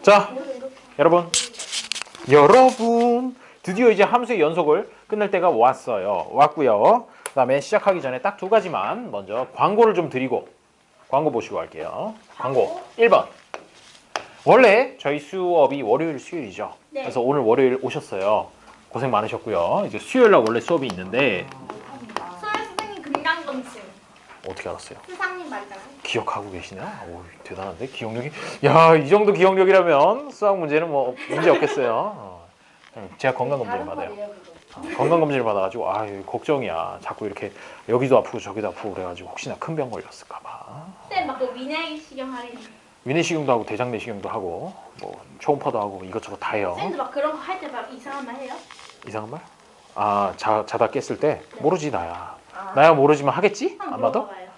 자, 여러분 드디어 이제 함수의 연속을 끝낼 때가 왔고요. 그 다음에 시작하기 전에 딱 두 가지만 먼저 광고를 좀 드리고 광고 보시고 할게요. 광고 1번. 원래 저희 수업이 월요일 수요일이죠. 네. 그래서 오늘 월요일 오셨어요. 고생 많으셨고요. 이제 수요일날 원래 수업이 있는데 소연 선생님 금강검증. 어떻게 알았어요? 수상님 말잖아요. 기억하고 계시네요. 오, 대단한데 기억력이. 야, 이 정도 기억력이라면 수학 문제는 뭐 문제 없겠어요. 제가 건강검진을 받아요. 건강검진을 받아가지고 걱정이야. 자꾸 이렇게 여기도 아프고 저기도 아프고 그래가지고 혹시나 큰 병 걸렸을까봐. 쌤 막그 위내시경 할인. 위내시경도 하고 대장내시경도 하고 뭐 초음파도 하고 이것저것 다 해요. 쌤도 막 그런 거 할 때 막 이상한 말 해요? 이상한 말? 자다 깼을 때 모르지 나야. 나야 모르지만 하겠지? 한번 아마도? 물어봐봐요.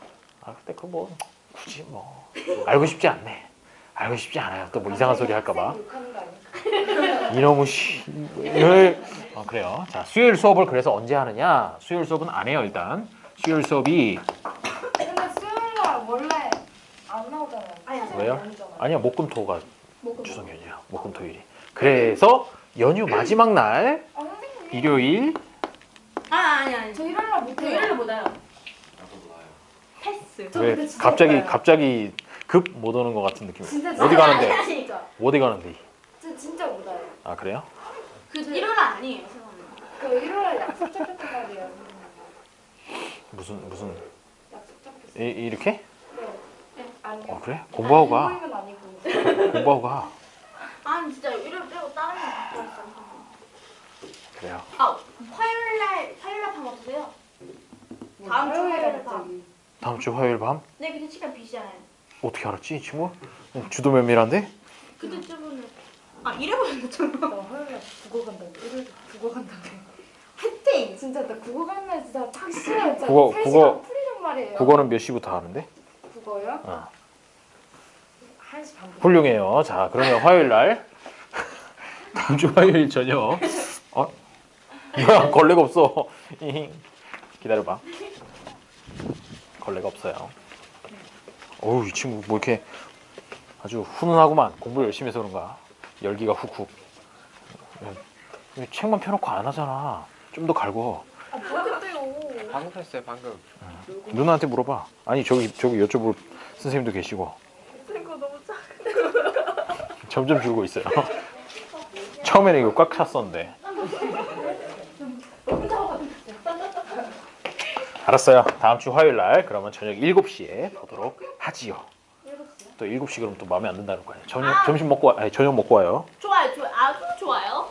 근데 그 뭐 굳이 뭐 알고 싶지 않네. 알고 싶지 않아요. 또 뭐 이상한 소리 할까봐. 이놈의 씨. 그래요. 자, 수요일 수업을 그래서 언제 하느냐? 수요일 수업은 안 해요 일단. 수요일 수업이 근데 수요일날 원래 안 나오잖아요. 왜요? 아니야 목금토가 뭐 추석연휴야. 목금토일이. 그래서 연휴 마지막 날 선생님. 일요일. 아니. 저 일요일날 못해요. 일요일에 못 와요. 패스. 왜 진짜 갑자기 급 못 오는 것 같은 느낌. 진짜 어디 가는데? 아니. 어디 가는데? 저 진짜 못 와요. 아 그래요? 그 일요일 아니에요. 세상에. 그 일요일날 약속 잡혔단 말이에요. 무슨 약속 잡혔어요. 이렇게? 네. 아니요. 그래? 공부하고 가. 모임은 아니고. 공부하고 가. 아니 진짜 일요일 빼고 다른 거 갖고 왔어요. 그래요. 화요일날 밤 어떠세요? 다음 주 화요일 밤. 다음 주 화요일 밤? 네, 그때 시간 비시잖아요. 어떻게 알았지 이 친구? 주도 면밀한데? 그때쯤은 이래버렸네 저는. 나 화요일날 국어 간다고. 일요일 국어 간다고. 화이팅! 진짜 나 국어 가는 날 진짜 딱 싫어요. 진짜 국어- 3시간 풀이란 말이에요. 국어는 몇 시부터 하는데? 국어요? 어. 1시 반부터. 훌륭해요. 자, 그러면 화요일 날 다음 주 화요일 저녁. 뭐야 걸레가 없어. 기다려봐. 걸레가 없어요. 어우 이 친구 뭐 이렇게 아주 훈훈하구만. 공부 열심히 해서 그런가. 열기가 훅훅. 책만 펴놓고 안 하잖아. 좀 더 갈고. 모르겠대요. 방금 했어요 방금. 누나한테 물어봐. 아니 저기 여쭤볼 선생님도 계시고. 이거 너무 작. 점점 줄고 있어요. 처음에는 이거 꽉 찼었는데. 알았어요. 다음 주 화요일 날 그러면 저녁 7시에 보도록 하지요. 또 7시 그럼 또 마음에 안 든다는 거예요. 점심 먹고 저녁 먹고 와요. 좋아요. 아주 좋아요.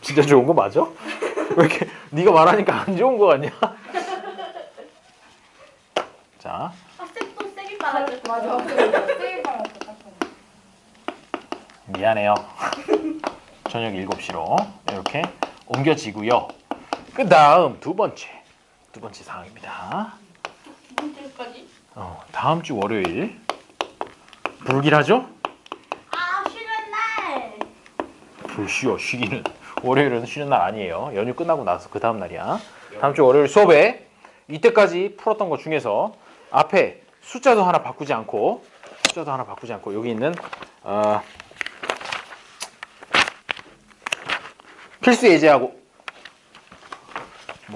진짜 좋은 거 맞아? 왜 이렇게 네가 말하니까 안 좋은 거 같냐? 자, 쌤또 세게 빨아줘. 맞아. 세일 받았어. 미안해요. 저녁 7시로 이렇게 옮겨지고요. 그 다음 두 번째 사항입니다. 문제까지. 다음 주 월요일 불길하죠? 쉬는 날. 불쉬어 쉬기는. 월요일은 쉬는 날 아니에요. 연휴 끝나고 나서 그 다음 날이야. 다음 주 월요일 수업에 이때까지 풀었던 것 중에서 앞에 숫자도 하나 바꾸지 않고 여기 있는 필수 예제하고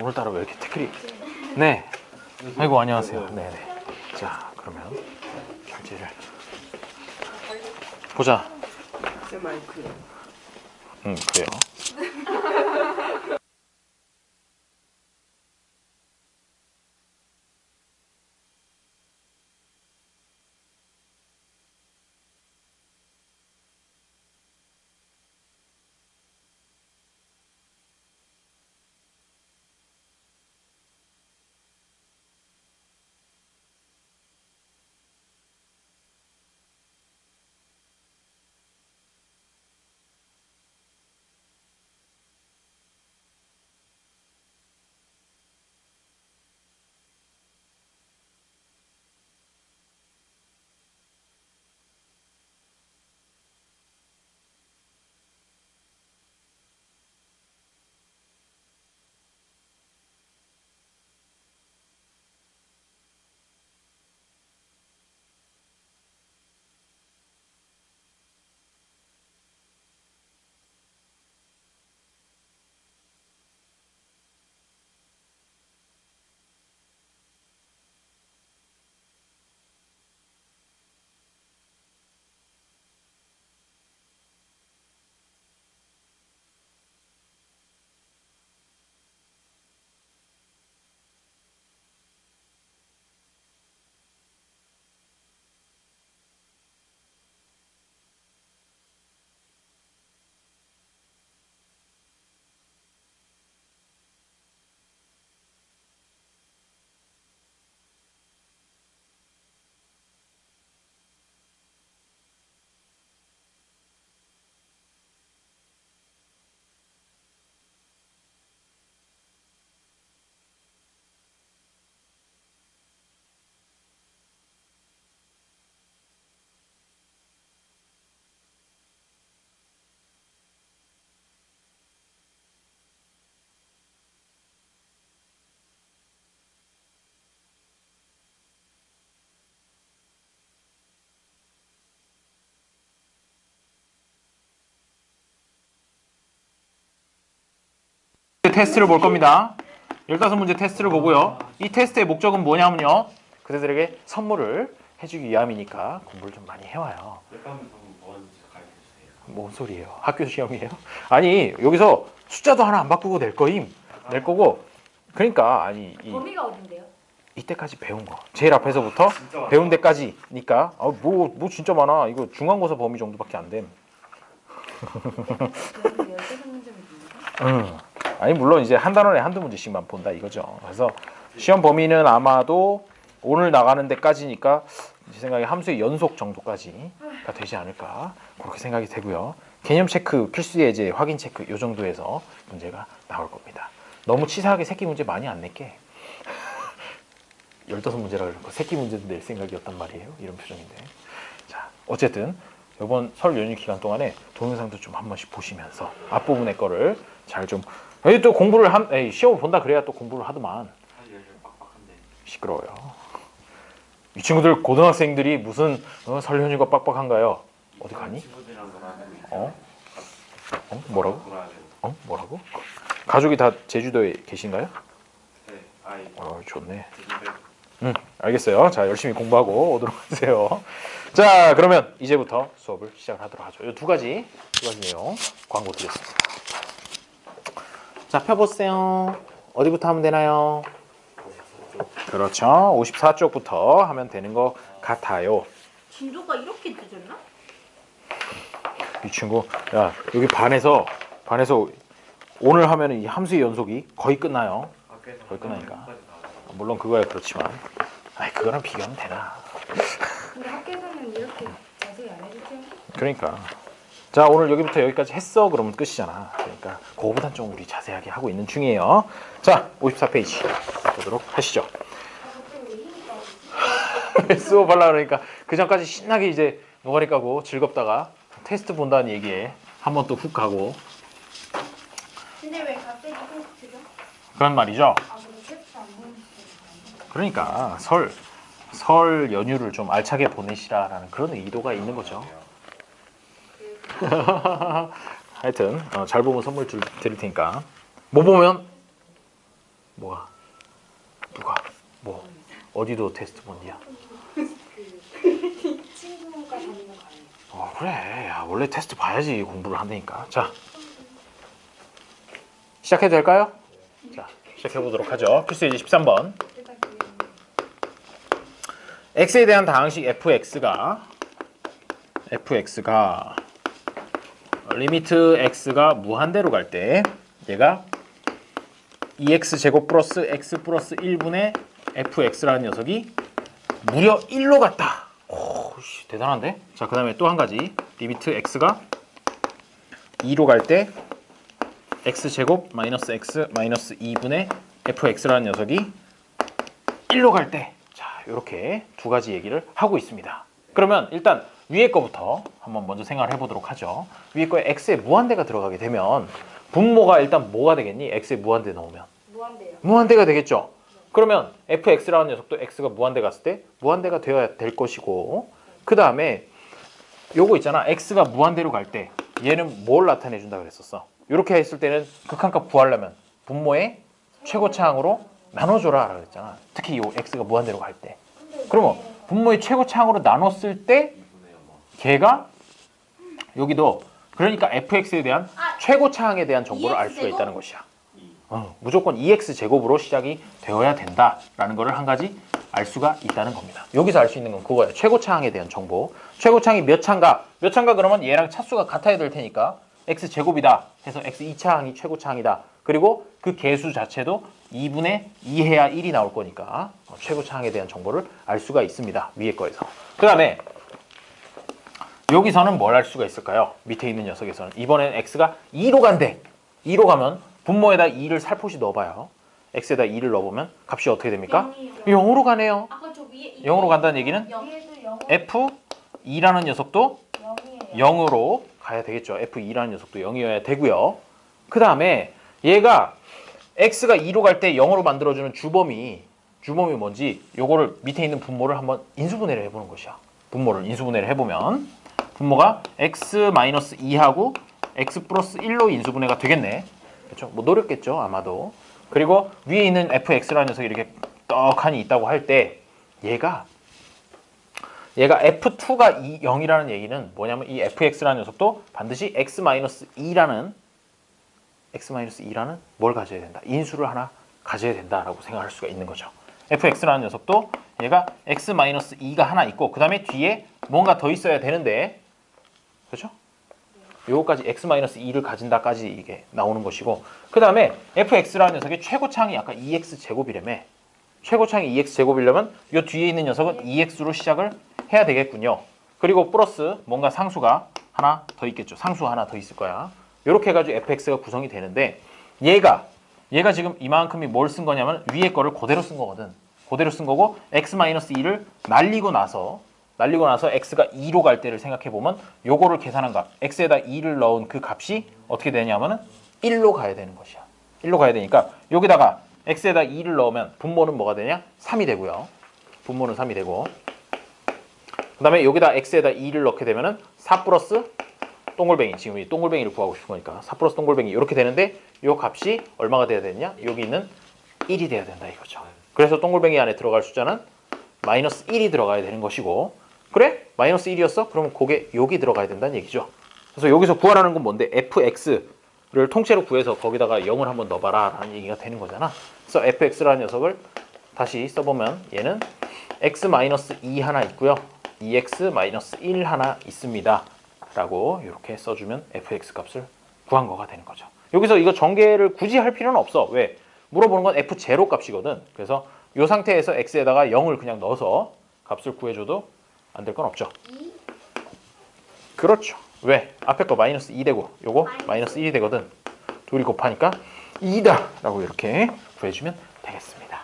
오늘따라 왜 이렇게 태클이. 네. 아이고 안녕하세요. 네네. 자 그러면 결제를 보자. 쌤 마이크. 그래요. 15문제 테스트를 볼 겁니다. 15문제 테스트를 보고요. 이 테스트의 목적은 뭐냐면요. 그대들에게 선물을 해주기 위함이니까 공부를 좀 많이 해와요. 뭔 소리예요? 학교 시험이에요? 아니 여기서 숫자도 하나 안 바꾸고 낼 거고 그러니까 아니 범위가 어딘데요? 이때까지 배운 거 제일 앞에서부터 배운 데까지니까 뭐 진짜 많아. 이거 중간고사 범위 정도밖에 안 됨. 15문제입니다. 아니 물론 이제 한 단원에 한두 문제씩만 본다 이거죠. 그래서 시험 범위는 아마도 오늘 나가는 데까지니까 제 생각에 함수의 연속 정도까지가 되지 않을까 그렇게 생각이 되고요. 개념 체크, 필수 예제, 확인 체크 이 정도에서 문제가 나올 겁니다. 너무 치사하게 새끼 문제 많이 안 낼게. 15문제라 그러고 새끼 문제도 낼 생각이었단 말이에요. 이런 표정인데. 자, 어쨌든 이번 설 연휴 기간 동안에 동영상도 좀 한 번씩 보시면서 앞부분의 거를 잘 좀 또 공부를 시험을 본다 그래야 또 공부를 하더만. 시끄러워요. 이 친구들 고등학생들이 무슨 설 연휴가 빡빡한가요? 어디 가니? 뭐라고? 뭐라고? 가족이 다 제주도에 계신가요? 좋네. 알겠어요. 자, 열심히 공부하고 오도록 하세요. 자, 그러면 이제부터 수업을 시작을 하도록 하죠. 이 두 가지 내용 광고 드렸습니다. 자, 펴보세요. 어디부터 하면 되나요? 그렇죠. 54쪽부터 하면 되는 것 같아요. 진도가 이렇게 늦었나? 이 친구, 야, 여기 반에서 오늘 하면 이 함수의 연속이 거의 끝나요. 거의 끝나니까. 물론 그거야 그렇지만, 그거랑 비교하면 되나? 근데 학교에서는 이렇게 자세히 안 해주죠? 그러니까. 자, 오늘 여기부터 여기까지 했어. 그러면 끝이잖아. 그러니까 그거보단 좀 우리 자세하게 하고 있는 중이에요. 자, 54페이지 보도록 하시죠. 수업 하려고 그러니까 그 전까지 신나게 이제 노가리 까고 즐겁다가 테스트 본다는 얘기에 한 번 또 훅 가고 근데 왜 갑자기 테스트죠? 그런 말이죠. 근데 테스트 안 보는 그러니까 설 연휴를 좀 알차게 보내시라라는 그런 의도가 있는 거죠. 하여튼 잘 보면 선물 드릴 테니까. 뭐 보면 뭐가 누가 뭐 어디도 테스트 본디야. 친구가 다니는 과외. 그래. 야, 원래 테스트 봐야지 공부를 한다니까. 자, 시작해도 될까요? 자, 시작해 보도록 하죠. 필수 예제 13번. x에 대한 다항식 fx가 리미트 x가 무한대로 갈 때 얘가 2x 제곱 플러스 x 플러스 1분의 fx라는 녀석이 무려 1로 갔다. 대단한데? 자, 그 다음에 또 한 가지. 리미트 x가 2로 갈 때 x제곱 마이너스 x 마이너스 2분의 fx라는 녀석이 1로 갈 때, 자, 이렇게 두 가지 얘기를 하고 있습니다. 그러면 일단 위에 거부터 한번 먼저 생각을 해보도록 하죠. 위에 거에 x에 무한대가 들어가게 되면 분모가 일단 뭐가 되겠니? x에 무한대 넣으면 무한대요. 무한대가 되겠죠. 그러면 fx라는 녀석도 x가 무한대 갔을 때 무한대가 되어야 될 것이고, 그 다음에 요거 있잖아. x가 무한대로 갈 때 얘는 뭘 나타내 준다 그랬었어. 이렇게 했을 때는 극한값 구하려면 분모의 최고차항으로 나눠줘라 라고 했잖아. 특히 요 x가 무한대로 갈 때. 그러면 분모의 최고차항으로 나눴을 때 걔가 여기도 그러니까 fx에 대한 최고차항에 대한 정보를 알 수가 있다는 것이야. 무조건 2x제곱으로 시작이 되어야 된다라는 거를 한 가지 알 수가 있다는 겁니다. 여기서 알 수 있는 건 그거예요. 최고차항에 대한 정보. 최고차항이 몇 차인가? 몇 차인가 그러면 얘랑 차수가 같아야 될 테니까 x제곱이다 해서 x 2차항이 최고차항이다. 그리고 그 개수 자체도 2분의 2 해야 1이 나올 거니까 최고차항에 대한 정보를 알 수가 있습니다. 위에 거에서. 그 다음에 여기서는 뭘 알 수가 있을까요? 밑에 있는 녀석에서는 이번엔 x가 2로 간대. 2로 가면 분모에다 2를 살포시 넣어봐요. x에다 2를 넣어보면 값이 어떻게 됩니까? 0으로 가네요. 아까 저 위에 0으로 간다는 얘기는 f2라는 녀석도 0으로 가야 되겠죠. f2라는 녀석도 0이어야 되고요. 그 다음에 얘가 x가 2로 갈 때 0으로 만들어주는 주범이 뭔지 요거를 밑에 있는 분모를 한번 인수분해를 해보는 것이야. 분모를 인수분해를 해보면 분모가 x-2하고 x 플러스 1로 인수분해가 되겠네. 그렇죠? 뭐 노렸겠죠 아마도. 그리고 위에 있는 fx라는 녀석이 이렇게 떡하니 있다고 할 때 얘가 f2가 0이라는 얘기는 뭐냐면 이 fx라는 녀석도 반드시 x-2라는 뭘 가져야 된다. 인수를 하나 가져야 된다라고 생각할 수가 있는 거죠. fx라는 녀석도 얘가 x-2가 하나 있고 그 다음에 뒤에 뭔가 더 있어야 되는데 그렇죠? 요거까지 x-2를 가진다까지 이게 나오는 것이고 그 다음에 fx라는 녀석의 최고차항이 아까 2x 제곱이라며 최고차항이 2x 제곱이려면 요 뒤에 있는 녀석은 2x로 시작을 해야 되겠군요. 그리고 플러스 뭔가 상수가 하나 더 있겠죠. 상수 하나 더 있을 거야. 이렇게 해가지고 fx가 구성이 되는데 얘가 지금 이만큼이 뭘 쓴 거냐면 위에 거를 그대로 쓴 거거든. 그대로 쓴 거고 x-2를 날리고 나서 x가 2로 갈 때를 생각해 보면 요거를 계산한 값 x에다 2를 넣은 그 값이 어떻게 되냐면은 1로 가야 되는 것이야. 1로 가야 되니까 여기다가 x에다 2를 넣으면 분모는 뭐가 되냐? 3이 되고요. 분모는 3이 되고 그 다음에 여기다 x에다 2를 넣게 되면은 4 플러스 동글뱅이 지금 이 동글뱅이를 구하고 싶은 거니까 4 플러스 동글뱅이 이렇게 되는데 요 값이 얼마가 돼야 되느냐? 여기 있는 1이 돼야 된다 이거죠. 그래서 동글뱅이 안에 들어갈 숫자는 마이너스 1이 들어가야 되는 것이고 그래? 마이너스 1이었어? 그러면 그게 여기 들어가야 된다는 얘기죠. 그래서 여기서 구하라는 건 뭔데? fx를 통째로 구해서 거기다가 0을 한번 넣어봐라 라는 얘기가 되는 거잖아. 그래서 fx라는 녀석을 다시 써보면 얘는 x-2 하나 있고요. 2x-1 하나 있습니다. 라고 이렇게 써주면 fx 값을 구한 거가 되는 거죠. 여기서 이거 전개를 굳이 할 필요는 없어. 왜? 물어보는 건 f0 값이거든. 그래서 이 상태에서 x에다가 0을 그냥 넣어서 값을 구해줘도 안 될 건 없죠. 2? 그렇죠. 왜? 앞에 거 마이너스 2 되고 요거 마이너스 1이 되거든. 둘이 곱하니까 2다 라고 이렇게 구해주면 되겠습니다.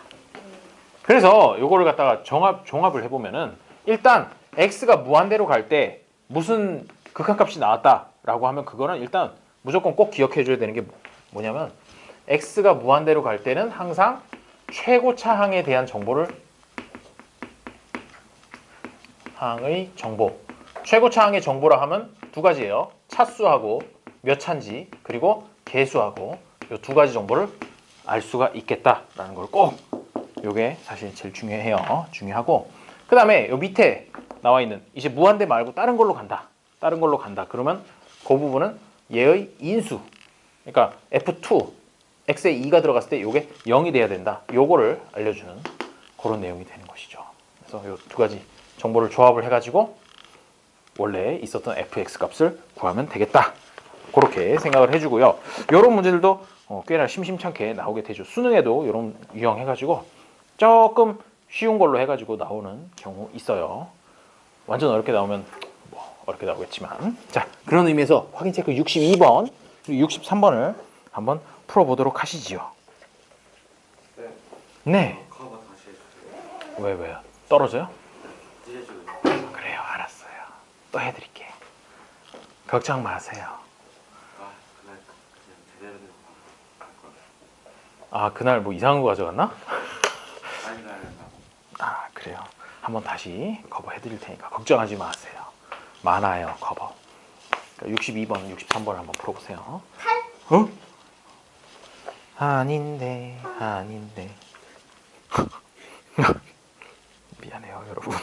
그래서 요거를 갖다가 종합을 해보면은 일단 x가 무한대로 갈 때 무슨 극한값이 나왔다라고 하면 그거는 일단 무조건 꼭 기억해줘야 되는 게 뭐냐면 x가 무한대로 갈 때는 항상 최고차항에 대한 항의 정보. 최고차항의 정보라 하면 두 가지예요. 차수하고 몇 차인지 그리고 개수하고 이 두 가지 정보를 알 수가 있겠다라는 걸 꼭 요게 사실 제일 중요해요. 중요하고 그 다음에 요 밑에 나와 있는 이제 무한대 말고 다른 걸로 간다. 그러면 그 부분은 얘의 인수. 그러니까 F2 x에 2가 들어갔을 때 요게 0이 돼야 된다. 요거를 알려주는 그런 내용이 되는 것이죠. 그래서 요 두 가지 정보를 조합을 해가지고 원래 있었던 fx 값을 구하면 되겠다. 그렇게 생각을 해주고요. 이런 문제들도 꽤나 심심찮게 나오게 되죠. 수능에도 이런 유형해가지고 조금 쉬운 걸로 해가지고 나오는 경우 있어요. 완전 어렵게 나오면 뭐 어렵게 나오겠지만 자 그런 의미에서 확인 체크 62번 그리고 63번을 한번 풀어보도록 하시지요. 네. 커버 다시 해주세요. 왜요? 떨어져요? 찢어지고. 그래요, 알았어요. 또 해드릴게. 걱정 마세요. 아 그날 그냥 제대로 된 거 갈 걸. 아 그날 뭐 이상한 거 가져갔나? 아니 나. 아 그래요. 한번 다시 커버 해드릴 테니까 걱정하지 마세요. 많아요 커버. 그러니까 62번, 63번을 한번 풀어보세요. 8? 어? 아닌데. 미안해요 여러분.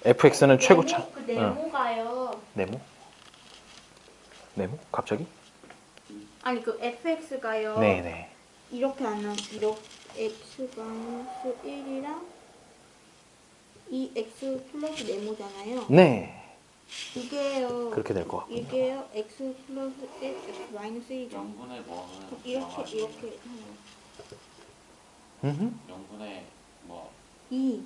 fx는 최고차. 그 네모가요. 네모? 갑자기? 아니 그 fx가요. 네네. 이렇게 안 나와. 이렇게 x 마이너스 1이랑 2x 플러스 네모잖아요. 네. 이게요. 그렇게 될 것 같군요. 이게요. x 플러스 1, x 마이너스 1이죠. 0분의 뭐는 이렇게 하면 영분의 뭐 2.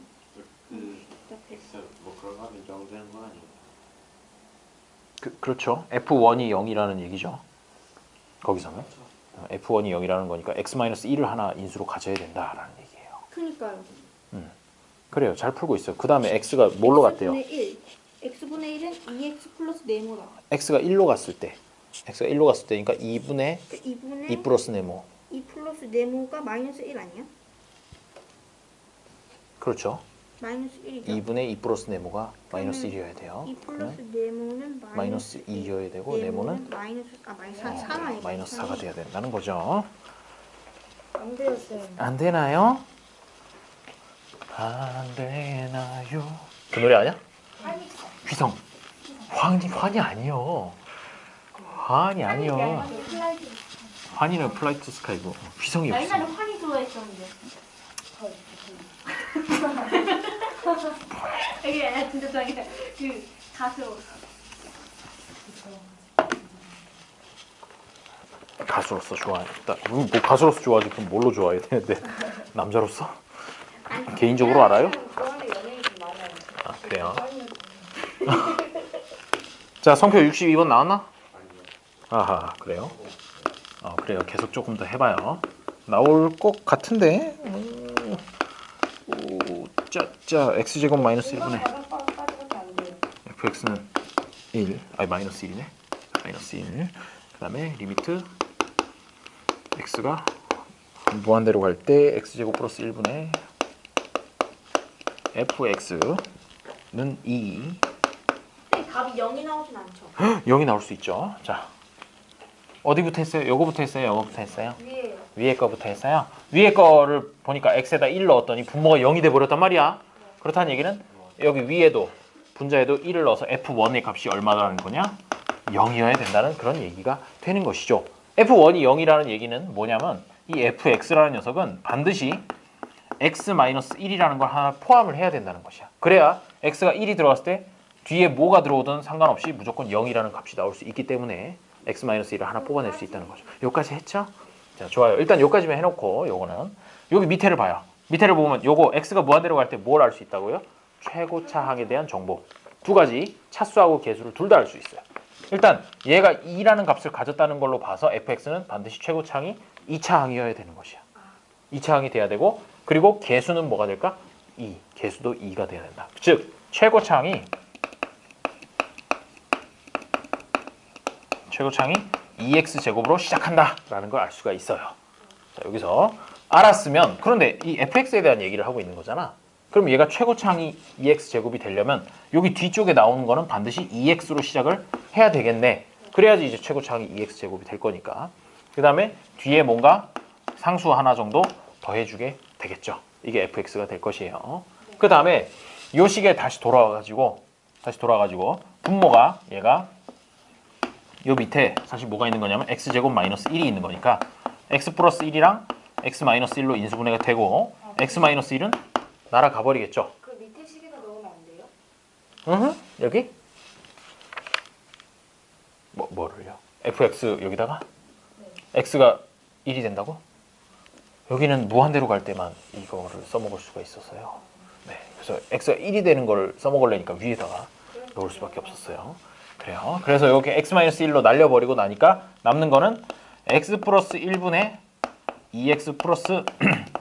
그 X 뭐 그런 거 하면 0 되는 거 아니에요? 그렇죠. F1이 0이라는 얘기죠. 거기서는 F1이 0이라는 거니까 x-1을 하나 인수로 가져야 된다라는 얘기예요. 그니까요. 그래요. 잘 풀고 있어요. 그 다음에 x가 뭘로 갔대요? x분의 1. x분의 1은 2x 플러스 네모다. x가 1로 갔을 때 그러니까 2분의 2분의 2 플러스 네모. 2 플러스 네모가 마이너스 1 아니야? 그렇죠. 마이너스 1이죠. 2분의 2 플러스 네모가 마이너스 1이어야 돼요. 2 플러스 그러면 네모는 마이너스 2여야 되고 네모는 마이너스 4가 마이너스 4가 돼야 된다는 거죠. 안 돼요 쌤. 안 되나요? 안 되나요? 그 노래 아니야? 휘성. 환이 아니요. 환이 아니요. 환이는 플라이 투 스카이고 휘성이 없어. 옛날에 환희 좋아했었는데. 이게 진짜 저기 그 가수. 가수로서 좋아했다. 뭐 가수로서 좋아하지 그럼 뭘로 좋아해야 되는데 남자로서? 개인적으로 알아요? 아 그래요? 자 성표 62번 나왔나? 아하 그래요? 그래요. 계속 조금 더 해봐요. 나올 것 같은데. 자 x제곱 마이너스 1분의 fx는 1 아니 마이너스 1이네. 마이너스 1. 그 다음에 리미트 x가 무한대로 갈 때 x제곱 플러스 1분의 fx는 2 답이 0이 나오진 않죠. 0이 나올 수 있죠. 자 어디부터 했어요? 요거부터 했어요? 요거부터 했어요? 위에. 위에 거부터 했어요. 위에 거를 보니까 x에다 1 넣었더니 분모가 0이 돼버렸단 말이야. 그렇다는 얘기는 여기 위에도 분자에도 1을 넣어서 f1의 값이 얼마라는 거냐? 0이어야 된다는 그런 얘기가 되는 것이죠. f1이 0이라는 얘기는 뭐냐면 이 fx라는 녀석은 반드시 x-1이라는 걸 하나 포함을 해야 된다는 것이야. 그래야 x가 1이 들어갔을 때 뒤에 뭐가 들어오든 상관없이 무조건 0이라는 값이 나올 수 있기 때문에 x-1을 하나 뽑아낼 수 있다는 거죠. 여기까지 했죠? 자, 좋아요. 일단 여기까지만 해놓고 요거는 여기 밑에를 봐요. 밑에를 보면 요거 x가 무한대로 갈 때 뭘 알 수 있다고요? 최고차항에 대한 정보. 두 가지 차수하고 계수를 둘 다 알 수 있어요. 일단 얘가 2라는 값을 가졌다는 걸로 봐서 fx는 반드시 최고차항이 2차항이어야 되는 것이야. 2차항이 돼야 되고 그리고 계수는 뭐가 될까? 2. 계수도 2가 돼야 된다. 즉 최고차항이 2x제곱으로 시작한다라는 걸 알 수가 있어요. 자, 여기서 알았으면 그런데 이 fx에 대한 얘기를 하고 있는 거잖아. 그럼 얘가 최고차항이 2x제곱이 되려면 여기 뒤쪽에 나오는 거는 반드시 2x로 시작을 해야 되겠네. 그래야지 이제 최고차항이 2x제곱이 될 거니까. 그 다음에 뒤에 뭔가 상수 하나 정도 더해주게 되겠죠. 이게 fx가 될 것이에요. 그 다음에 이 식에 다시 돌아와가지고 분모가 얘가 요 밑에 사실 뭐가 있는 거냐면 x제곱 마이너스 1이 있는 거니까 x 플러스 1이랑 x 마이너스 1로 인수분해가 되고 x 마이너스 1은 날아가 버리겠죠. 그 밑에 식에다 넣으면 안 돼요? 여기? 뭐를요? fx 여기다가? x가 1이 된다고? 여기는 무한대로 갈 때만 이거를 써먹을 수가 있었어요. 네, 그래서 x가 1이 되는 걸 써먹으려니까 위에다가 넣을 수밖에 없었어요. 그래요. 그래서 이렇게 x-1로 날려버리고 나니까 남는 거는 x 플러스 1분의 2x 플러스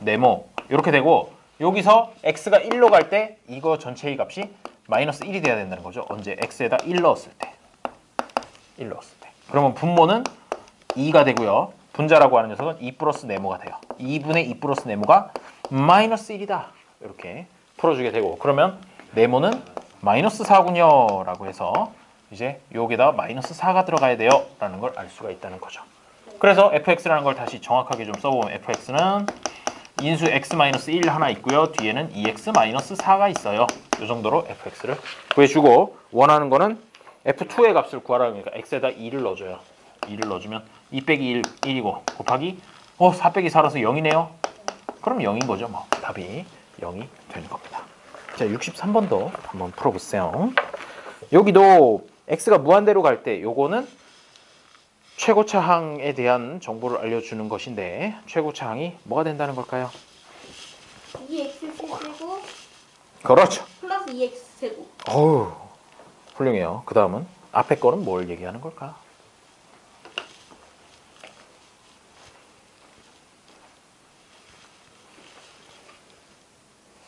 네모 이렇게 되고 여기서 x가 1로 갈 때 이거 전체의 값이 마이너스 1이 돼야 된다는 거죠. 언제? x에다 1 넣었을 때. 1 넣었을 때. 그러면 분모는 2가 되고요. 분자라고 하는 녀석은 2 플러스 네모가 돼요. 2분의 2 플러스 네모가 마이너스 1이다. 이렇게 풀어주게 되고 그러면 네모는 마이너스 4군요 라고 해서 이제 여기다 마이너스 4가 들어가야 돼요 라는 걸 알 수가 있다는 거죠. 그래서 fx라는 걸 다시 정확하게 좀 써보면 fx는 인수 x-1 하나 있고요. 뒤에는 2x-4가 있어요. 이 정도로 fx를 구해주고 원하는 거는 f2의 값을 구하라는 거니까 x에다 2를 넣어줘요. 2를 넣어주면 2 빼기 1, 1이고 곱하기 4 빼기 4라서 0이네요. 그럼 0인 거죠. 뭐 답이 0이 되는 겁니다. 자 63번도 한번 풀어보세요. 여기도 x가 무한대로 갈 때 요거는 최고차항에 대한 정보를 알려주는 것인데 최고차항이 뭐가 된다는 걸까요? 2x 세제곱 그렇죠. 플러스 2x 세곱. 어우 훌륭해요. 그 다음은 앞에 거는 뭘 얘기하는 걸까?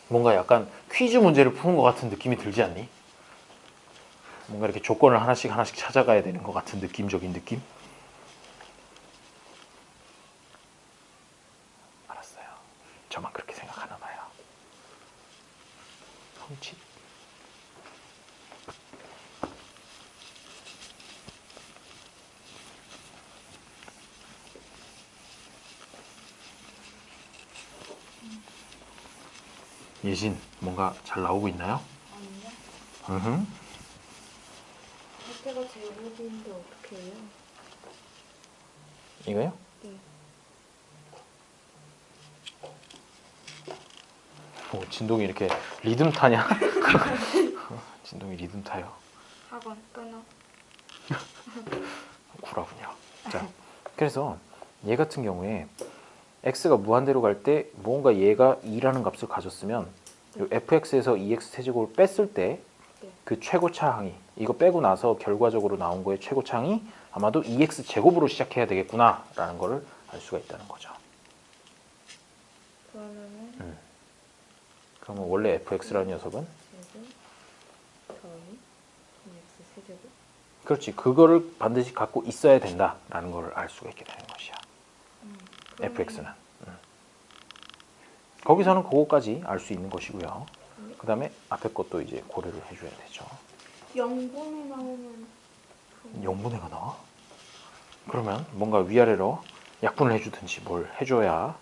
뭔가 약간 퀴즈 문제를 푸는 것 같은 느낌이 들지 않니? 뭔가 이렇게 조건을 하나씩 찾아가야 되는 것 같은 느낌적인 느낌? 알았어요. 저만 그렇게 생각하나 봐요. 예진 뭔가 잘 나오고 있나요? 아니요. 음. 할 때가 제곱인데 어떻게 해요? 이거요? 네. 오, 진동이 이렇게 리듬 타냐? 진동이 리듬 타요. 학원 끊어. 구라군요. 자, 그래서 얘 같은 경우에 x가 무한대로 갈 때 뭔가 얘가 2라는 값을 가졌으면 요 fx에서 2x 세제곱을 뺐을 때 그 최고차항이 이거 빼고 나서 결과적으로 나온 거의 최고차항이 아마도 2x 제곱으로 시작해야 되겠구나라는 거를 알 수가 있다는 거죠. 그러면은 그러면 원래 fx라는 녀석은 제곱 더하기 2x 세제곱. 그렇지 그거를 반드시 갖고 있어야 된다라는 거를 알 수가 있게 되는 것이야. fx는 거기서는 그거까지 알 수 있는 것이고요. 그 다음에 앞에 것도 이제 고려를 해줘야 되죠. 0분에 나오면 0분의가 나와? 그러면 뭔가 위아래로 약분을 해주든지 뭘 해줘야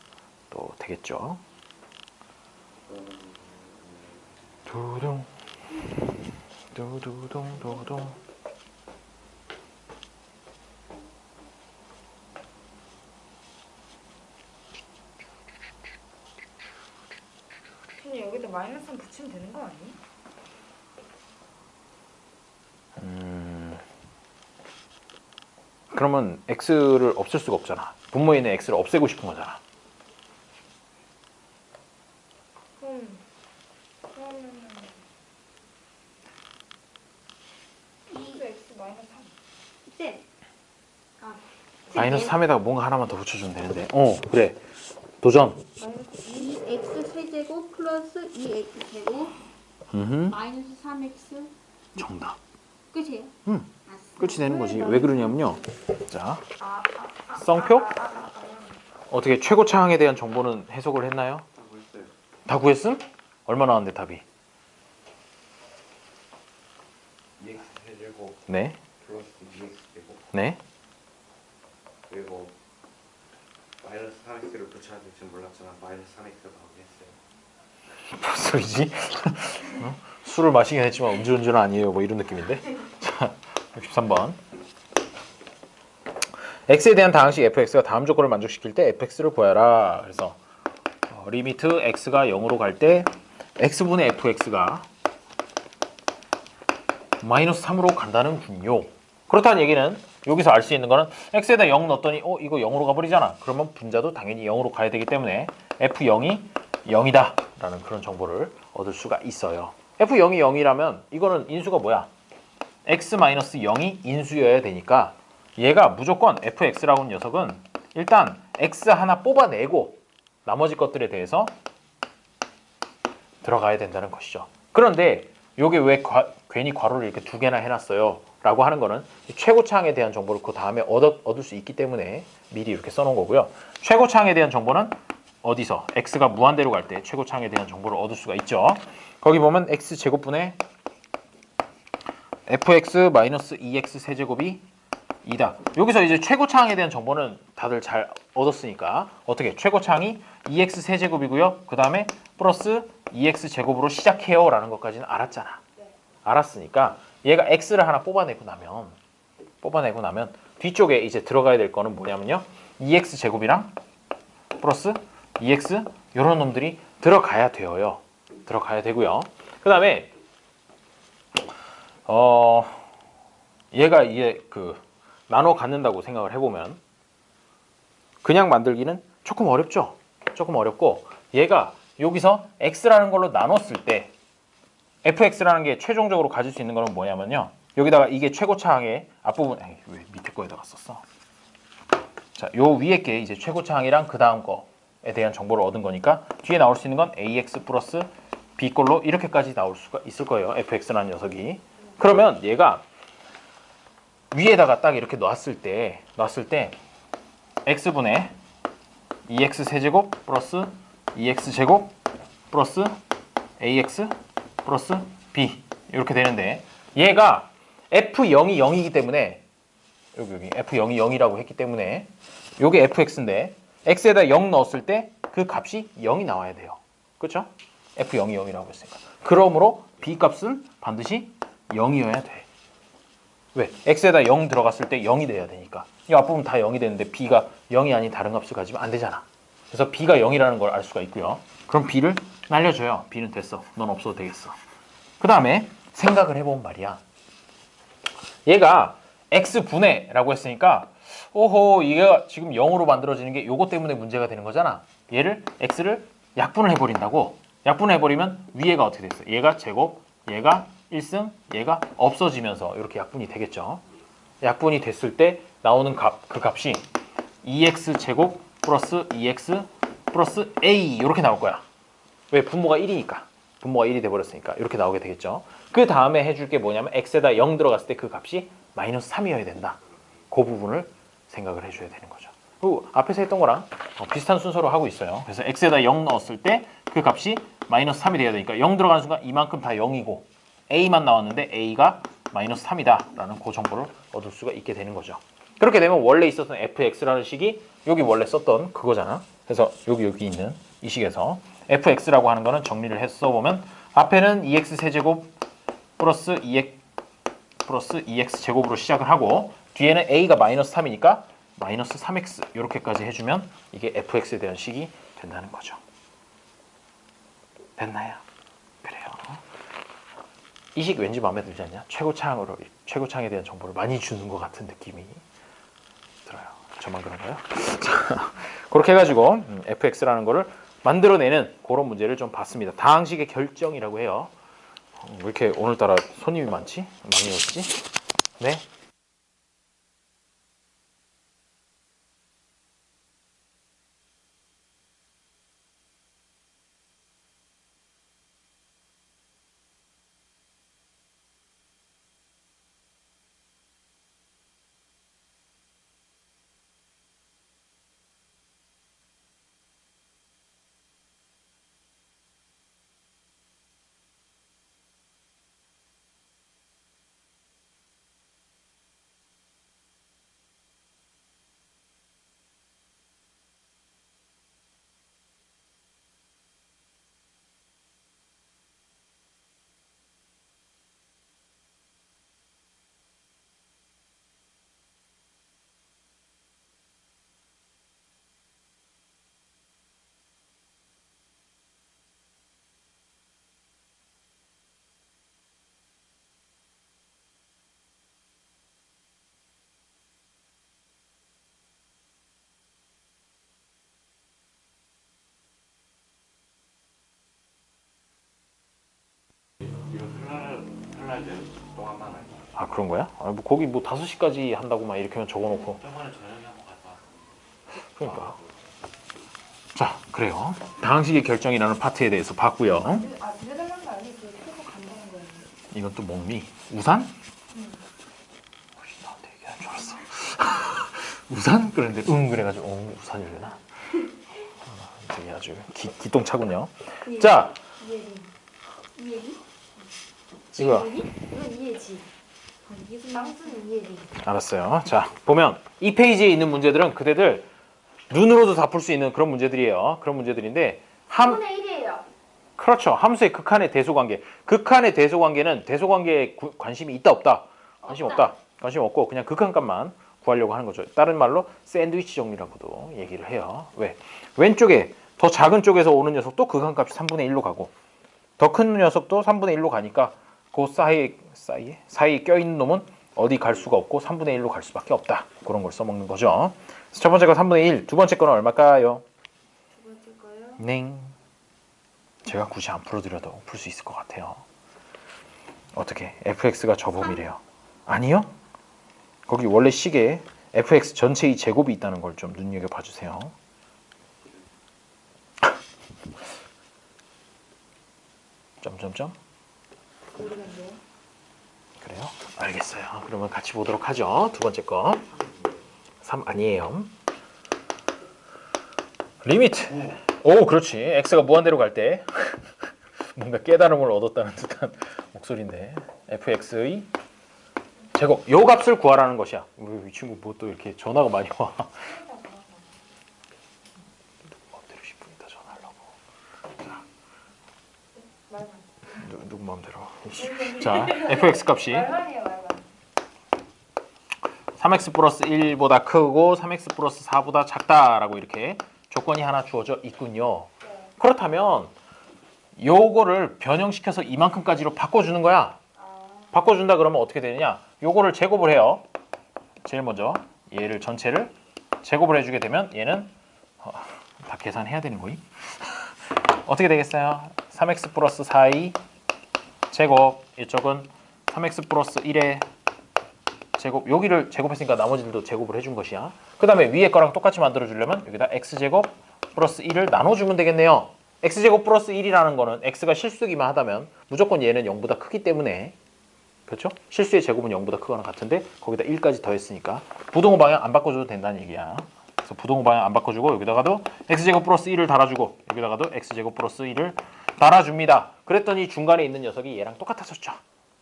또 되겠죠. 두둥 두두둥 두둥. 그냥 여기다 마이너스 3 붙이면 되는 거 아니에요? 그러면 x를 없앨 수가 없잖아. 분모에 있는 x를 없애고 싶은 거잖아. 그러면은 x 마이너스 3. 네. 마이너스 3에다가 뭔가 하나만 더 붙여주면 되는데. 그래. 도전. 마이너스 2x 세제곱 플러스 2x 제곱 마이너스 3x 정답. 끝이에요? 응. 아싸. 끝이 되는 거지. 왜 그러냐면요. 자, 쌍표. 어떻게 최고차항에 대한 정보는 해석을 했나요? 하고 있어요. 다 구했음? 얼마 나왔는데 답이? 2x 세제곱 네. 플러스 2x 제곱 네. 그리고 마이너스 3x를 붙여야 될지 몰랐지만 마이너스 3x가 나오게 했어요. 무슨 소리지? 어? 술을 마시긴 했지만 음주운전은 아니에요. 뭐 이런 느낌인데. 자, 63번. x에 대한 다항식 fx가 다음 조건을 만족시킬 때 fx를 구하라. 그래서 리미트 x가 0으로 갈 때 x분의 fx가 마이너스 3으로 간다는 군요. 그렇다는 얘기는 여기서 알 수 있는 거는 x에다 0 넣었더니 이거 0으로 가버리잖아. 그러면 분자도 당연히 0으로 가야 되기 때문에 f0이 0이다 라는 그런 정보를 얻을 수가 있어요. f0이 0이라면 이거는 인수가 뭐야? x-0이 인수여야 되니까 얘가 무조건 fx라고 하는 녀석은 일단 x 하나 뽑아내고 나머지 것들에 대해서 들어가야 된다는 것이죠. 그런데 이게 왜 괜히 괄호를 이렇게 두 개나 해놨어요? 라고 하는 거는 최고차항에 대한 정보를 그 다음에 얻을 수 있기 때문에 미리 이렇게 써놓은 거고요. 최고차항에 대한 정보는 어디서? x가 무한대로 갈 때 최고차항에 대한 정보를 얻을 수가 있죠. 거기 보면 x제곱분의 fx-2x 세제곱이 2다. 여기서 이제 최고차항에 대한 정보는 다들 잘 얻었으니까 어떻게? 최고차항이 2x 세제곱이고요. 그 다음에 플러스 2x 제곱으로 시작해요 라는 것까지는 알았잖아. 알았으니까 얘가 x를 하나 뽑아내고 나면 뒤쪽에 이제 들어가야 될 거는 뭐냐면요. 2x 제곱이랑 플러스 2x 이런 놈들이 들어가야 되어요. 들어가야 되고요. 그 다음에 얘가 이제 나눠 갖는다고 생각을 해보면 그냥 만들기는 조금 어렵죠. 조금 어렵고 얘가 여기서 x라는 걸로 나눴을 때 fx라는 게 최종적으로 가질 수 있는 거는 뭐냐면요. 여기다가 이게 최고차항의 앞부분 왜 밑에 거에다가 썼어? 자, 요 위에 게 이제 최고차항이랑 그 다음 거에 대한 정보를 얻은 거니까 뒤에 나올 수 있는 건 ax 플러스 b꼴로 이렇게까지 나올 수가 있을 거예요. fx라는 녀석이. 그러면 얘가 위에다가 딱 이렇게 놨을 때 x분의 2x 세제곱 플러스 2x 제곱 플러스 ax 플러스 b 이렇게 되는데 얘가 f0이 0이기 때문에 여기 f0이 0이라고 했기 때문에 요게 fx인데 x에다 0 넣었을 때 그 값이 0이 나와야 돼요. 그렇죠? F0이 0이라고 했으니까. 그러므로 B 값은 반드시 0이어야 돼. 왜? x에다 0 들어갔을 때 0이 돼야 되니까. 이 앞부분 다 0이 되는데 b가 0이 아닌 다른 값을 가지면 안 되잖아. 그래서 b가 0이라는 걸 알 수가 있고요. 그럼 b를 날려줘요. b는 됐어. 넌 없어도 되겠어. 그 다음에 생각을 해보면 말이야. 얘가 x분의 라고 했으니까 오호 얘가 지금 0으로 만들어지는 게 요거 때문에 문제가 되는 거잖아. 얘를 x를 약분을 해버린다고. 약분을 해버리면 위에가 어떻게 됐어? 얘가 제곱, 얘가 1승, 얘가 없어지면서 이렇게 약분이 되겠죠. 약분이 됐을 때 나오는 값, 그 값이 2x 제곱 플러스 2x 플러스 a 이렇게 나올 거야. 왜? 분모가 1이니까. 분모가 1이 돼버렸으니까 이렇게 나오게 되겠죠. 그 다음에 해줄 게 뭐냐면 x에다 0 들어갔을 때 그 값이 마이너스 3이어야 된다. 그 부분을 생각을 해줘야 되는 거죠. 그리고 앞에서 했던 거랑 비슷한 순서로 하고 있어요. 그래서 x에다 0 넣었을 때 그 값이 마이너스 3이 돼야 되니까 0 들어가는 순간 이만큼 다 0이고 a만 나왔는데 a가 마이너스 3이다 라는 그 정보를 얻을 수가 있게 되는 거죠. 그렇게 되면 원래 있었던 fx라는 식이 여기 원래 썼던 그거잖아. 그래서 여기 있는 이 식에서 fx라고 하는 거는 정리를 해서 써보면 앞에는 2x 세제곱 플러스 2x 제곱으로 시작을 하고 뒤에는 a가 마이너스 3이니까 마이너스 3x 이렇게까지 해주면 이게 fx에 대한 식이 된다는 거죠. 됐나요? 그래요. 이 식 왠지 마음에 들지 않냐? 최고창에 대한 정보를 많이 주는 것 같은 느낌이 들어요. 저만 그런가요? 자, 그렇게 해가지고 fx라는 거를 만들어내는 그런 문제를 좀 봤습니다. 다항식의 결정이라고 해요. 왜 이렇게 오늘따라 손님이 많지? 많이 오시지? 네? 이거 설날 때 동안만 할까? 아 그런 거야? 아, 뭐 거기 뭐 5시까지 한다고 막 이렇게만 적어놓고 저번에 저녁에 한번 갔다 왔어. 그러니까 자 그래요. 다항식의 결정이라는 파트에 대해서 봤고요. 아 빌려달라는 거 아니지? 계속 간다는 거였는데. 이건 또 뭡니? 우산? 응. 혹시 나한테 얘기하는 줄 알았어. 우산? 그런데 응 그래가지고 우산이려나? 되게 아주 기똥차군요. 자 이해리? 이거 이건 이해지. 이게 땅순 이해리. 알았어요. 자 보면 이 페이지에 있는 문제들은 그대들 눈으로도 다 풀 수 있는 그런 문제들이에요. 그런 문제들인데 3분의 1이에요. 그렇죠. 함수의 극한의 대소관계. 극한의 대소관계는 대소관계에 관심이 있다 없다? 관심 없다. 관심 없고 그냥 극한값만 구하려고 하는 거죠. 다른 말로 샌드위치 정리라고도 얘기를 해요. 왜? 왼쪽에 더 작은 쪽에서 오는 녀석도 극한값이 3분의 1로 가고 더 큰 녀석도 3분의 1로 가니까 그 사이에 껴있는 놈은 어디 갈 수가 없고 3분의 1로 갈 수밖에 없다. 그런 걸 써먹는 거죠. 그래서 첫 번째 거 3분의 1, 두 번째 거는 얼마일까요? 두 번째 거요? 네. 제가 굳이 안 풀어드려도 풀 수 있을 것 같아요. 어떻게? fx가 저범위래요. 아니요? 거기 원래 식에 fx 전체의 제곱이 있다는 걸 좀 눈여겨봐 주세요. 점점점? 모르겠네요. 그래요? 알겠어요. 그러면 같이 보도록 하죠. 두 번째 거. 3 아니에요. 리미트. 오, 그렇지. x가 무한대로 갈 때 뭔가 깨달음을 얻었다는 듯한 목소리인데 fx의 제곱. 요 값을 구하라는 것이야. 이 친구 뭐 또 이렇게 전화가 많이 와. 마음대로 10분이다 전화하려고. 자, 마음대로. 자, fx 값이 말만이에요 말만. 3x 플러스 1보다 크고 3x 플러스 4보다 작다라고 이렇게 조건이 하나 주어져 있군요. 네. 그렇다면 요거를 변형시켜서 이만큼까지로 바꿔주는 거야. 바꿔준다 그러면 어떻게 되느냐? 요거를 제곱을 해요. 제일 먼저 얘를 전체를 제곱을 해주게 되면 얘는 다 계산해야 되는 거임. 어떻게 되겠어요? 3x 플러스 4의 제곱, 이쪽은 3x 플러스 1의 제곱, 여기를 제곱했으니까 나머지들도 제곱을 해준 것이야. 그 다음에 위에 거랑 똑같이 만들어주려면 여기다 x제곱 플러스 1을 나눠주면 되겠네요. x제곱 플러스 1이라는 거는 x가 실수기만 하다면 무조건 얘는 0보다 크기 때문에, 그렇죠? 실수의 제곱은 0보다 크거나 같은데 거기다 1까지 더했으니까 부동호 방향 안 바꿔줘도 된다는 얘기야. 그래서 부동호 방향 안 바꿔주고 여기다가도 x제곱 플러스 1을 달아주고 여기다가도 x제곱 플러스 1을 달아줍니다. 그랬더니 중간에 있는 녀석이 얘랑 똑같아졌죠.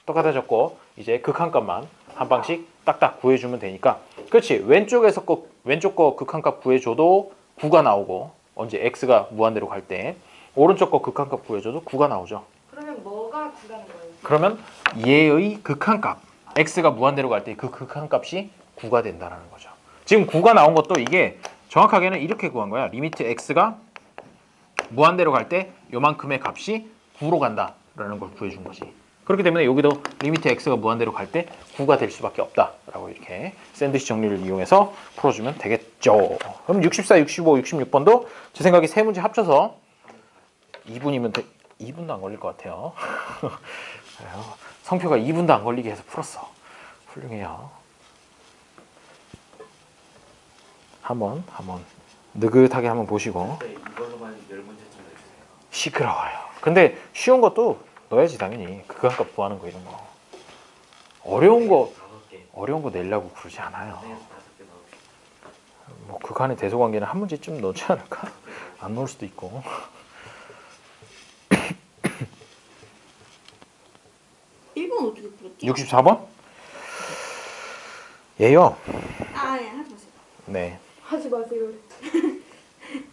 똑같아졌고 이제 극한값만 한 방씩 딱딱 구해주면 되니까, 그렇지? 왼쪽 거 극한값 구해줘도 9가 나오고, 언제 x가 무한대로 갈 때 오른쪽 거 극한값 구해줘도 9가 나오죠. 그러면 뭐가 구라는 거예요? 그러면 얘의 극한값, x가 무한대로 갈 때 그 극한값이 9가 된다는 거죠. 지금 9가 나온 것도 이게 정확하게는 이렇게 구한 거야. 리미트 x가 무한대로 갈 때 요만큼의 값이 9로 간다라는 걸 구해준 거지. 그렇기 때문에 여기도 리미트 x가 무한대로 갈 때 9가 될 수밖에 없다라고 이렇게 샌드위치 정리를 이용해서 풀어주면 되겠죠. 그럼 64, 65, 66번도 제 생각에 세 문제 합쳐서 2분이면 2분도 안 걸릴 것 같아요. 성표가 2분도 안 걸리게 해서 풀었어. 훌륭해요. 한번 느긋하게 한번 보시고. 네, 이걸로만 10문제쯤 내주세요. 시끄러워요. 근데 쉬운 것도 넣어야지 당연히. 극한값 구하는 거 이런 거. 어려운 거 5개. 내려고 그러지 않아요. 네, 5개 넣으세요. 뭐 극한의 대소관계는 한 문제쯤 넣지 않을까? 안 넣을 수도 있고. 1번 어떻게 풀었지? 64번? 얘요. 아, 예, 하지 마세요. 네. 하지 마세요.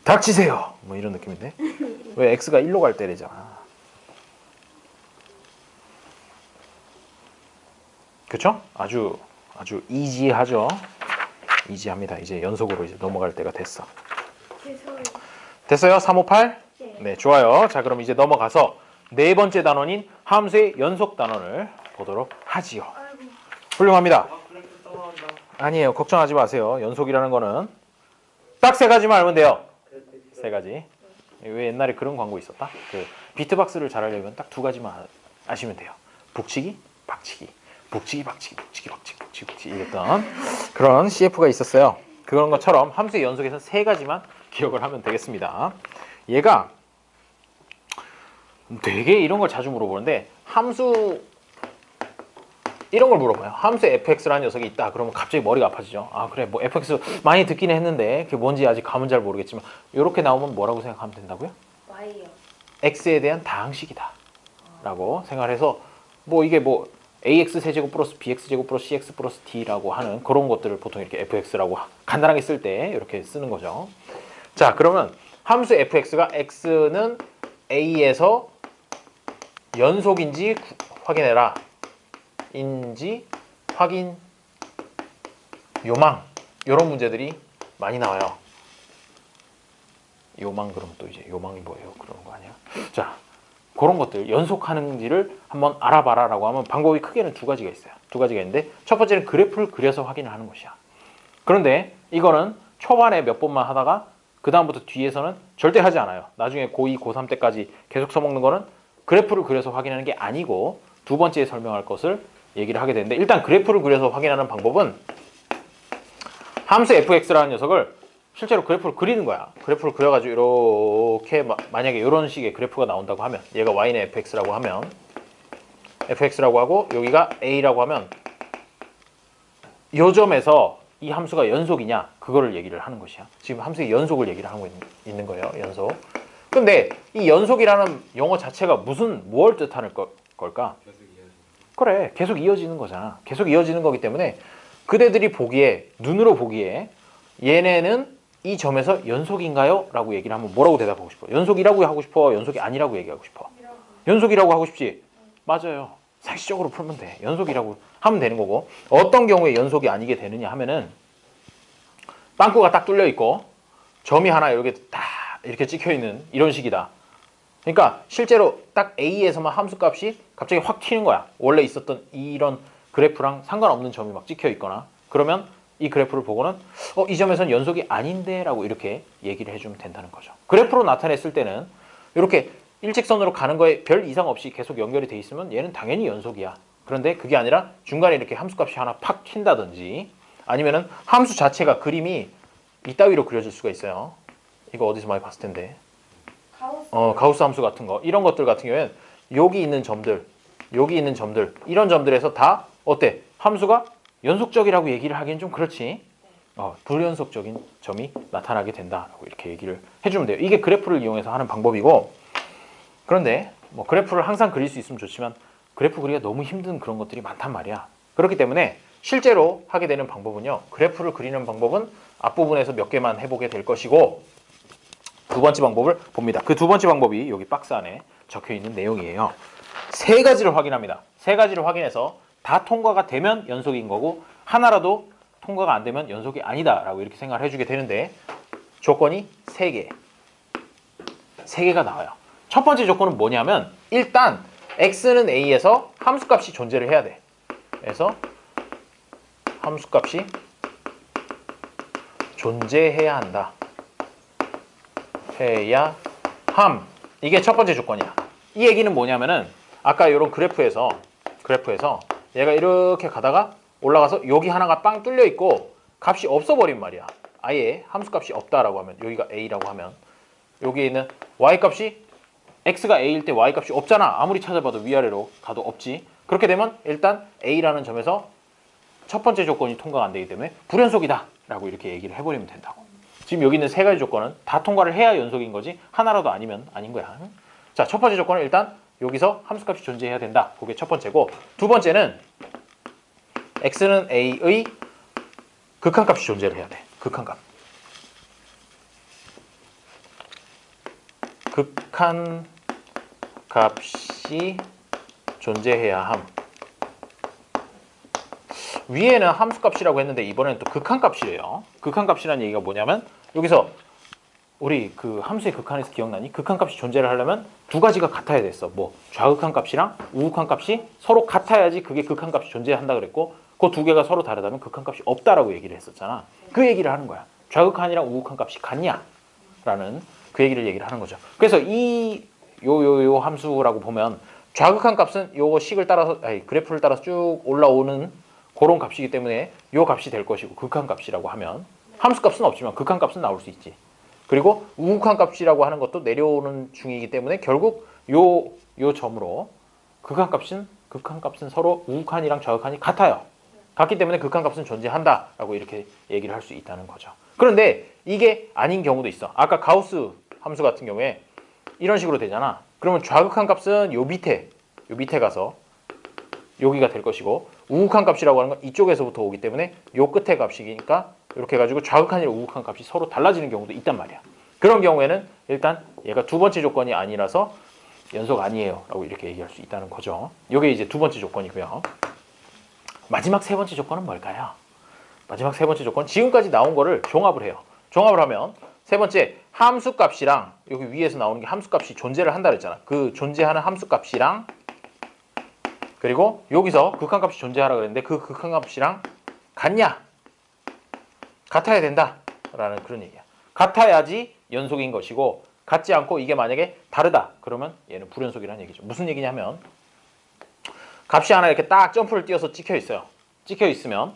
닥치세요. 뭐 이런 느낌인데. 왜 x가 1로 갈 때래잖아. 그렇죠? 아주 이지하죠. 이지합니다. 이제 연속으로 이제 넘어갈 때가 됐어. 죄송해요. 됐어요? 358? 네. 네, 좋아요. 자, 그럼 이제 넘어가서 네 번째 단원인 함수의 연속 단원을 보도록 하지요. 아이고. 훌륭합니다. 그렇게 떠나온다. 아니에요. 걱정하지 마세요. 연속이라는 거는 딱 세 가지만 알면 돼요. 세 가지. 왜 옛날에 그런 광고 있었다? 그 비트박스를 잘하려면 딱 두 가지만 아시면 돼요. 북치기, 박치기. 북치기, 박치기, 북치기, 박치기, 북치기, 박치기 이랬던 그런 CF가 있었어요. 그런 것처럼 함수의 연속에서 세 가지만 기억을 하면 되겠습니다. 얘가 되게 이런 걸 자주 물어보는데 함수 이런 걸 물어봐요. 함수에 fx라는 녀석이 있다. 그러면 갑자기 머리가 아파지죠. 아 그래 뭐 fx 많이 듣긴 했는데 그게 뭔지 아직 감은 잘 모르겠지만 이렇게 나오면 뭐라고 생각하면 된다고요? Y요. x에 대한 다항식이다 라고 생각을 해서 뭐 이게 뭐 ax 세제곱 플러스 bx 제곱 플러스 cx 플러스 d라고 하는 그런 것들을 보통 이렇게 fx라고 간단하게 쓸 때 이렇게 쓰는 거죠. 자 그러면 함수 fx가 x는 a에서 연속인지 확인해라. 인지 확인 요망 이런 문제들이 많이 나와요. 요망 그러면 또 이제 요망이 뭐예요? 그러는 거 아니야? 자 그런 것들 연속하는지를 한번 알아봐라 라고 하면 방법이 크게는 두 가지가 있어요. 두 가지가 있는데 첫 번째는 그래프를 그려서 확인을 하는 것이야. 그런데 이거는 초반에 몇 번만 하다가 그 다음부터 뒤에서는 절대 하지 않아요. 나중에 고2, 고3 때까지 계속 써먹는 거는 그래프를 그려서 확인하는 게 아니고 두 번째에 설명할 것을 얘기를 하게 되는데 일단 그래프를 그려서 확인하는 방법은 함수 fx라는 녀석을 실제로 그래프를 그리는 거야. 그래프를 그려가지고 이렇게 만약에 이런 식의 그래프가 나온다고 하면 얘가 y는 fx라고 하면 fx라고 하고 여기가 a라고 하면 이 점에서 이 함수가 연속이냐 그거를 얘기를 하는 것이야. 지금 함수의 연속을 얘기를 하고 있는 거예요. 연속. 근데 이 연속이라는 용어 자체가 무엇을 뜻하는 걸까? 계속 이어지는. 그래 계속 이어지는 거잖아. 계속 이어지는 거기 때문에 그대들이 보기에 눈으로 보기에 얘네는 이 점에서 연속인가요? 라고 얘기를 하면 뭐라고 대답하고 싶어? 연속이라고 하고 싶어? 연속이 아니라고 얘기하고 싶어? 연속이라고 하고 싶지? 맞아요. 상식적으로 풀면 돼. 연속이라고 하면 되는 거고 어떤 경우에 연속이 아니게 되느냐 하면은 빵꾸가 딱 뚫려 있고 점이 하나 이렇게 딱 이렇게 찍혀 있는 이런 식이다. 그러니까 실제로 딱 A에서만 함수값이 갑자기 확 튀는 거야. 원래 있었던 이런 그래프랑 상관없는 점이 막 찍혀 있거나 그러면 이 그래프를 보고는 이 점에서는 연속이 아닌데 라고 이렇게 얘기를 해주면 된다는 거죠. 그래프로 나타냈을 때는 이렇게 일직선으로 가는 거에 별 이상 없이 계속 연결이 돼 있으면 얘는 당연히 연속이야. 그런데 그게 아니라 중간에 이렇게 함수값이 하나 팍 튄다든지 아니면은 함수 자체가 그림이 이따위로 그려질 수가 있어요. 이거 어디서 많이 봤을 텐데. 가우스 함수 같은 거 이런 것들 같은 경우에는 여기 있는 점들 이런 점들에서 다 어때? 함수가 연속적이라고 얘기를 하기엔 좀 그렇지. 불연속적인 점이 나타나게 된다라고 이렇게 얘기를 해주면 돼요. 이게 그래프를 이용해서 하는 방법이고 그런데 뭐 그래프를 항상 그릴 수 있으면 좋지만 그래프 그리기가 너무 힘든 그런 것들이 많단 말이야. 그렇기 때문에 실제로 하게 되는 방법은요. 그래프를 그리는 방법은 앞부분에서 몇 개만 해보게 될 것이고 두 번째 방법을 봅니다. 그 두 번째 방법이 여기 박스 안에 적혀 있는 내용이에요. 세 가지를 확인합니다. 세 가지를 확인해서 다 통과가 되면 연속인 거고 하나라도 통과가 안 되면 연속이 아니다라고 이렇게 생각을 해주게 되는데 조건이 세 개. 세 개가 나와요. 첫 번째 조건은 뭐냐면 일단 x는 a에서 함수값이 존재를 해야 돼. 그래서 함수값이 존재해야 한다. 해야 함. 이게 첫 번째 조건이야. 이 얘기는 뭐냐면은 아까 이런 그래프에서 얘가 이렇게 가다가 올라가서 여기 하나가 빵 뚫려 있고 값이 없어버린 말이야. 아예 함수값이 없다라고 하면 여기가 a라고 하면 여기에 있는 y값이 x가 a일 때 y값이 없잖아. 아무리 찾아봐도 위아래로 가도 없지. 그렇게 되면 일단 a라는 점에서 첫 번째 조건이 통과가 안 되기 때문에 불연속이다 라고 이렇게 얘기를 해버리면 된다고. 지금 여기 있는 세 가지 조건은 다 통과를 해야 연속인 거지 하나라도 아니면 아닌 거야. 자, 첫 번째 조건은 일단 여기서 함수값이 존재해야 된다. 그게 첫 번째고 두 번째는 x는 a의 극한값이 존재를 해야 돼. 극한값. 극한값이 존재해야 함. 위에는 함수값이라고 했는데 이번에는 또 극한값이에요. 극한값이라는 얘기가 뭐냐면 여기서 우리 그 함수의 극한에서 기억나니? 극한값이 존재를 하려면 두 가지가 같아야 됐어. 뭐 좌극한값이랑 우극한값이 서로 같아야지 그게 극한값이 존재한다 그랬고 그 두 개가 서로 다르다면 극한값이 없다라고 얘기를 했었잖아. 그 얘기를 하는 거야. 좌극한이랑 우극한값이 같냐? 라는 그 얘기를 하는 거죠. 그래서 요 함수라고 보면 좌극한값은 요 식을 따라서 그래프를 따라서 쭉 올라오는 그런 값이기 때문에 요 값이 될 것이고 극한값이라고 하면 함수값은 없지만 극한값은 나올 수 있지. 그리고 우극한값이라고 하는 것도 내려오는 중이기 때문에 결국 요 점으로 극한값은 서로 우극한이랑 좌극한이 같아요. 같기 때문에 극한값은 존재한다라고 이렇게 얘기를 할 수 있다는 거죠. 그런데 이게 아닌 경우도 있어. 아까 가우스 함수 같은 경우에 이런 식으로 되잖아. 그러면 좌극한값은 요 밑에 가서 여기가 될 것이고 우극한값이라고 하는 건 이쪽에서부터 오기 때문에 요 끝에 값이니까 이렇게 해가지고 좌극한이랑 우극한 값이 서로 달라지는 경우도 있단 말이야. 그런 경우에는 일단 얘가 두 번째 조건이 아니라서 연속 아니에요 라고 이렇게 얘기할 수 있다는 거죠. 이게 이제 두 번째 조건이고요. 마지막 세 번째 조건은 뭘까요? 마지막 세 번째 조건 지금까지 나온 거를 종합을 해요. 종합을 하면 세 번째 함수값이랑 여기 위에서 나오는 게 함수값이 존재를 한다 그랬잖아. 그 존재하는 함수값이랑 그리고 여기서 극한값이 존재하라 그랬는데 그 극한값이랑 같냐? 같아야 된다 라는 그런 얘기야. 같아야지 연속인 것이고 같지 않고 이게 만약에 다르다 그러면 얘는 불연속이라는 얘기죠. 무슨 얘기냐면 값이 하나 이렇게 딱 점프를 띄어서 찍혀 있어요. 찍혀 있으면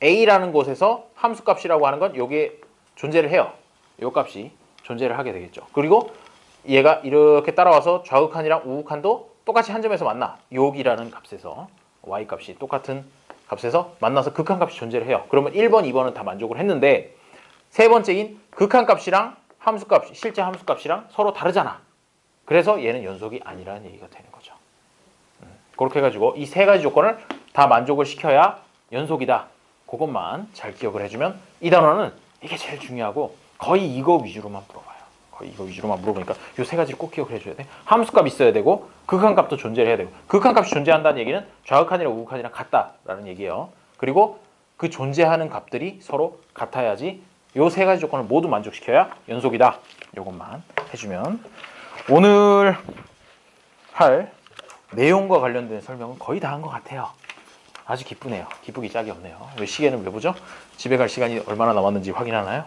a라는 곳에서 함수값이라고 하는 건 여기에 존재를 해요. 요 값이 존재를 하게 되겠죠. 그리고 얘가 이렇게 따라와서 좌극한이랑 우극한도 똑같이 한 점에서 만나. 여기라는 값에서 y값이 똑같은 값에서 만나서 극한값이 존재를 해요. 그러면 1번, 2번은 다 만족을 했는데 세 번째인 극한값이랑 함수값, 실제 함수값이랑 서로 다르잖아. 그래서 얘는 연속이 아니라는 얘기가 되는 거죠. 그렇게 해가지고 이 세 가지 조건을 다 만족을 시켜야 연속이다. 그것만 잘 기억을 해주면 이 단원은 이게 제일 중요하고 거의 이거 위주로만 물어봐요. 이거 위주로만 물어보니까 요 세 가지를 꼭 기억을 해줘야 돼. 함수값 있어야 되고 극한값도 존재를 해야 되고 극한값이 존재한다는 얘기는 좌극한이랑 우극한이랑 같다라는 얘기예요. 그리고 그 존재하는 값들이 서로 같아야지 요 세 가지 조건을 모두 만족시켜야 연속이다. 요것만 해주면 오늘 할 내용과 관련된 설명은 거의 다 한 것 같아요. 아주 기쁘네요. 기쁘기 짝이 없네요. 왜 시계는 왜 보죠? 집에 갈 시간이 얼마나 남았는지 확인하나요?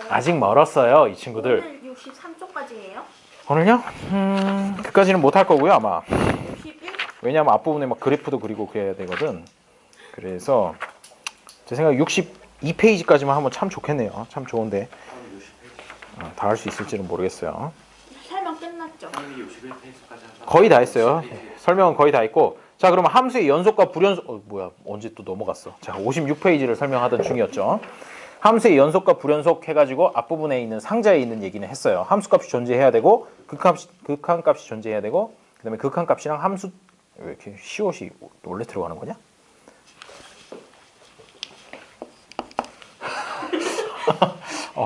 아직 멀었어요, 이 친구들. 오늘 63쪽까지예요? 오늘요? 그까지는 못 할 거고요, 아마. 61? 왜냐하면 앞부분에 막 그래프도 그리고 그래야 되거든. 그래서 제 생각에 62페이지까지만 하면 참 좋겠네요. 참 좋은데 다 할 수 있을지는 모르겠어요. 설명 끝났죠? 61페이지까지 거의 다 했어요. 설명은 거의 다 했고, 자 그러면 함수의 연속과 불연속 뭐야 언제 또 넘어갔어. 자 56페이지를 설명하던 중이었죠. 함수의 연속과 불연속 해가지고 앞부분에 있는 상자에 있는 얘기는 했어요. 함수값이 존재해야 되고 극한값이 존재해야 되고 그 다음에 극한값이랑 함수 왜 이렇게 시옷이 원래 들어가는 거냐?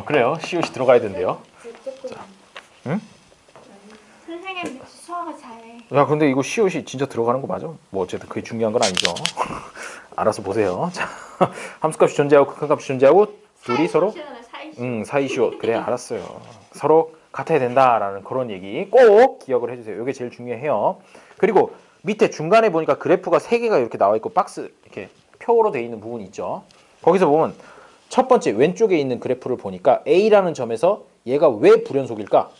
그래요. 시옷이 들어가야 된대요. 응? 선생님 수학을 잘해. 야 근데 이거 시옷이 진짜 들어가는 거 맞아? 뭐 어쨌든 그게 중요한 건 아니죠. 알아서 보세요. 자, 함수값이 존재하고 극한값이 존재하고 둘이 서로 사이시옷. 그래 알았어요. 서로 같아야 된다라는 그런 얘기 꼭 기억을 해주세요. 이게 제일 중요해요. 그리고 밑에 중간에 보니까 그래프가 3개가 이렇게 나와 있고 박스 이렇게 표로 되어 있는 부분이 있죠. 거기서 보면 첫 번째 왼쪽에 있는 그래프를 보니까 A라는 점에서 얘가 왜 불연속일까?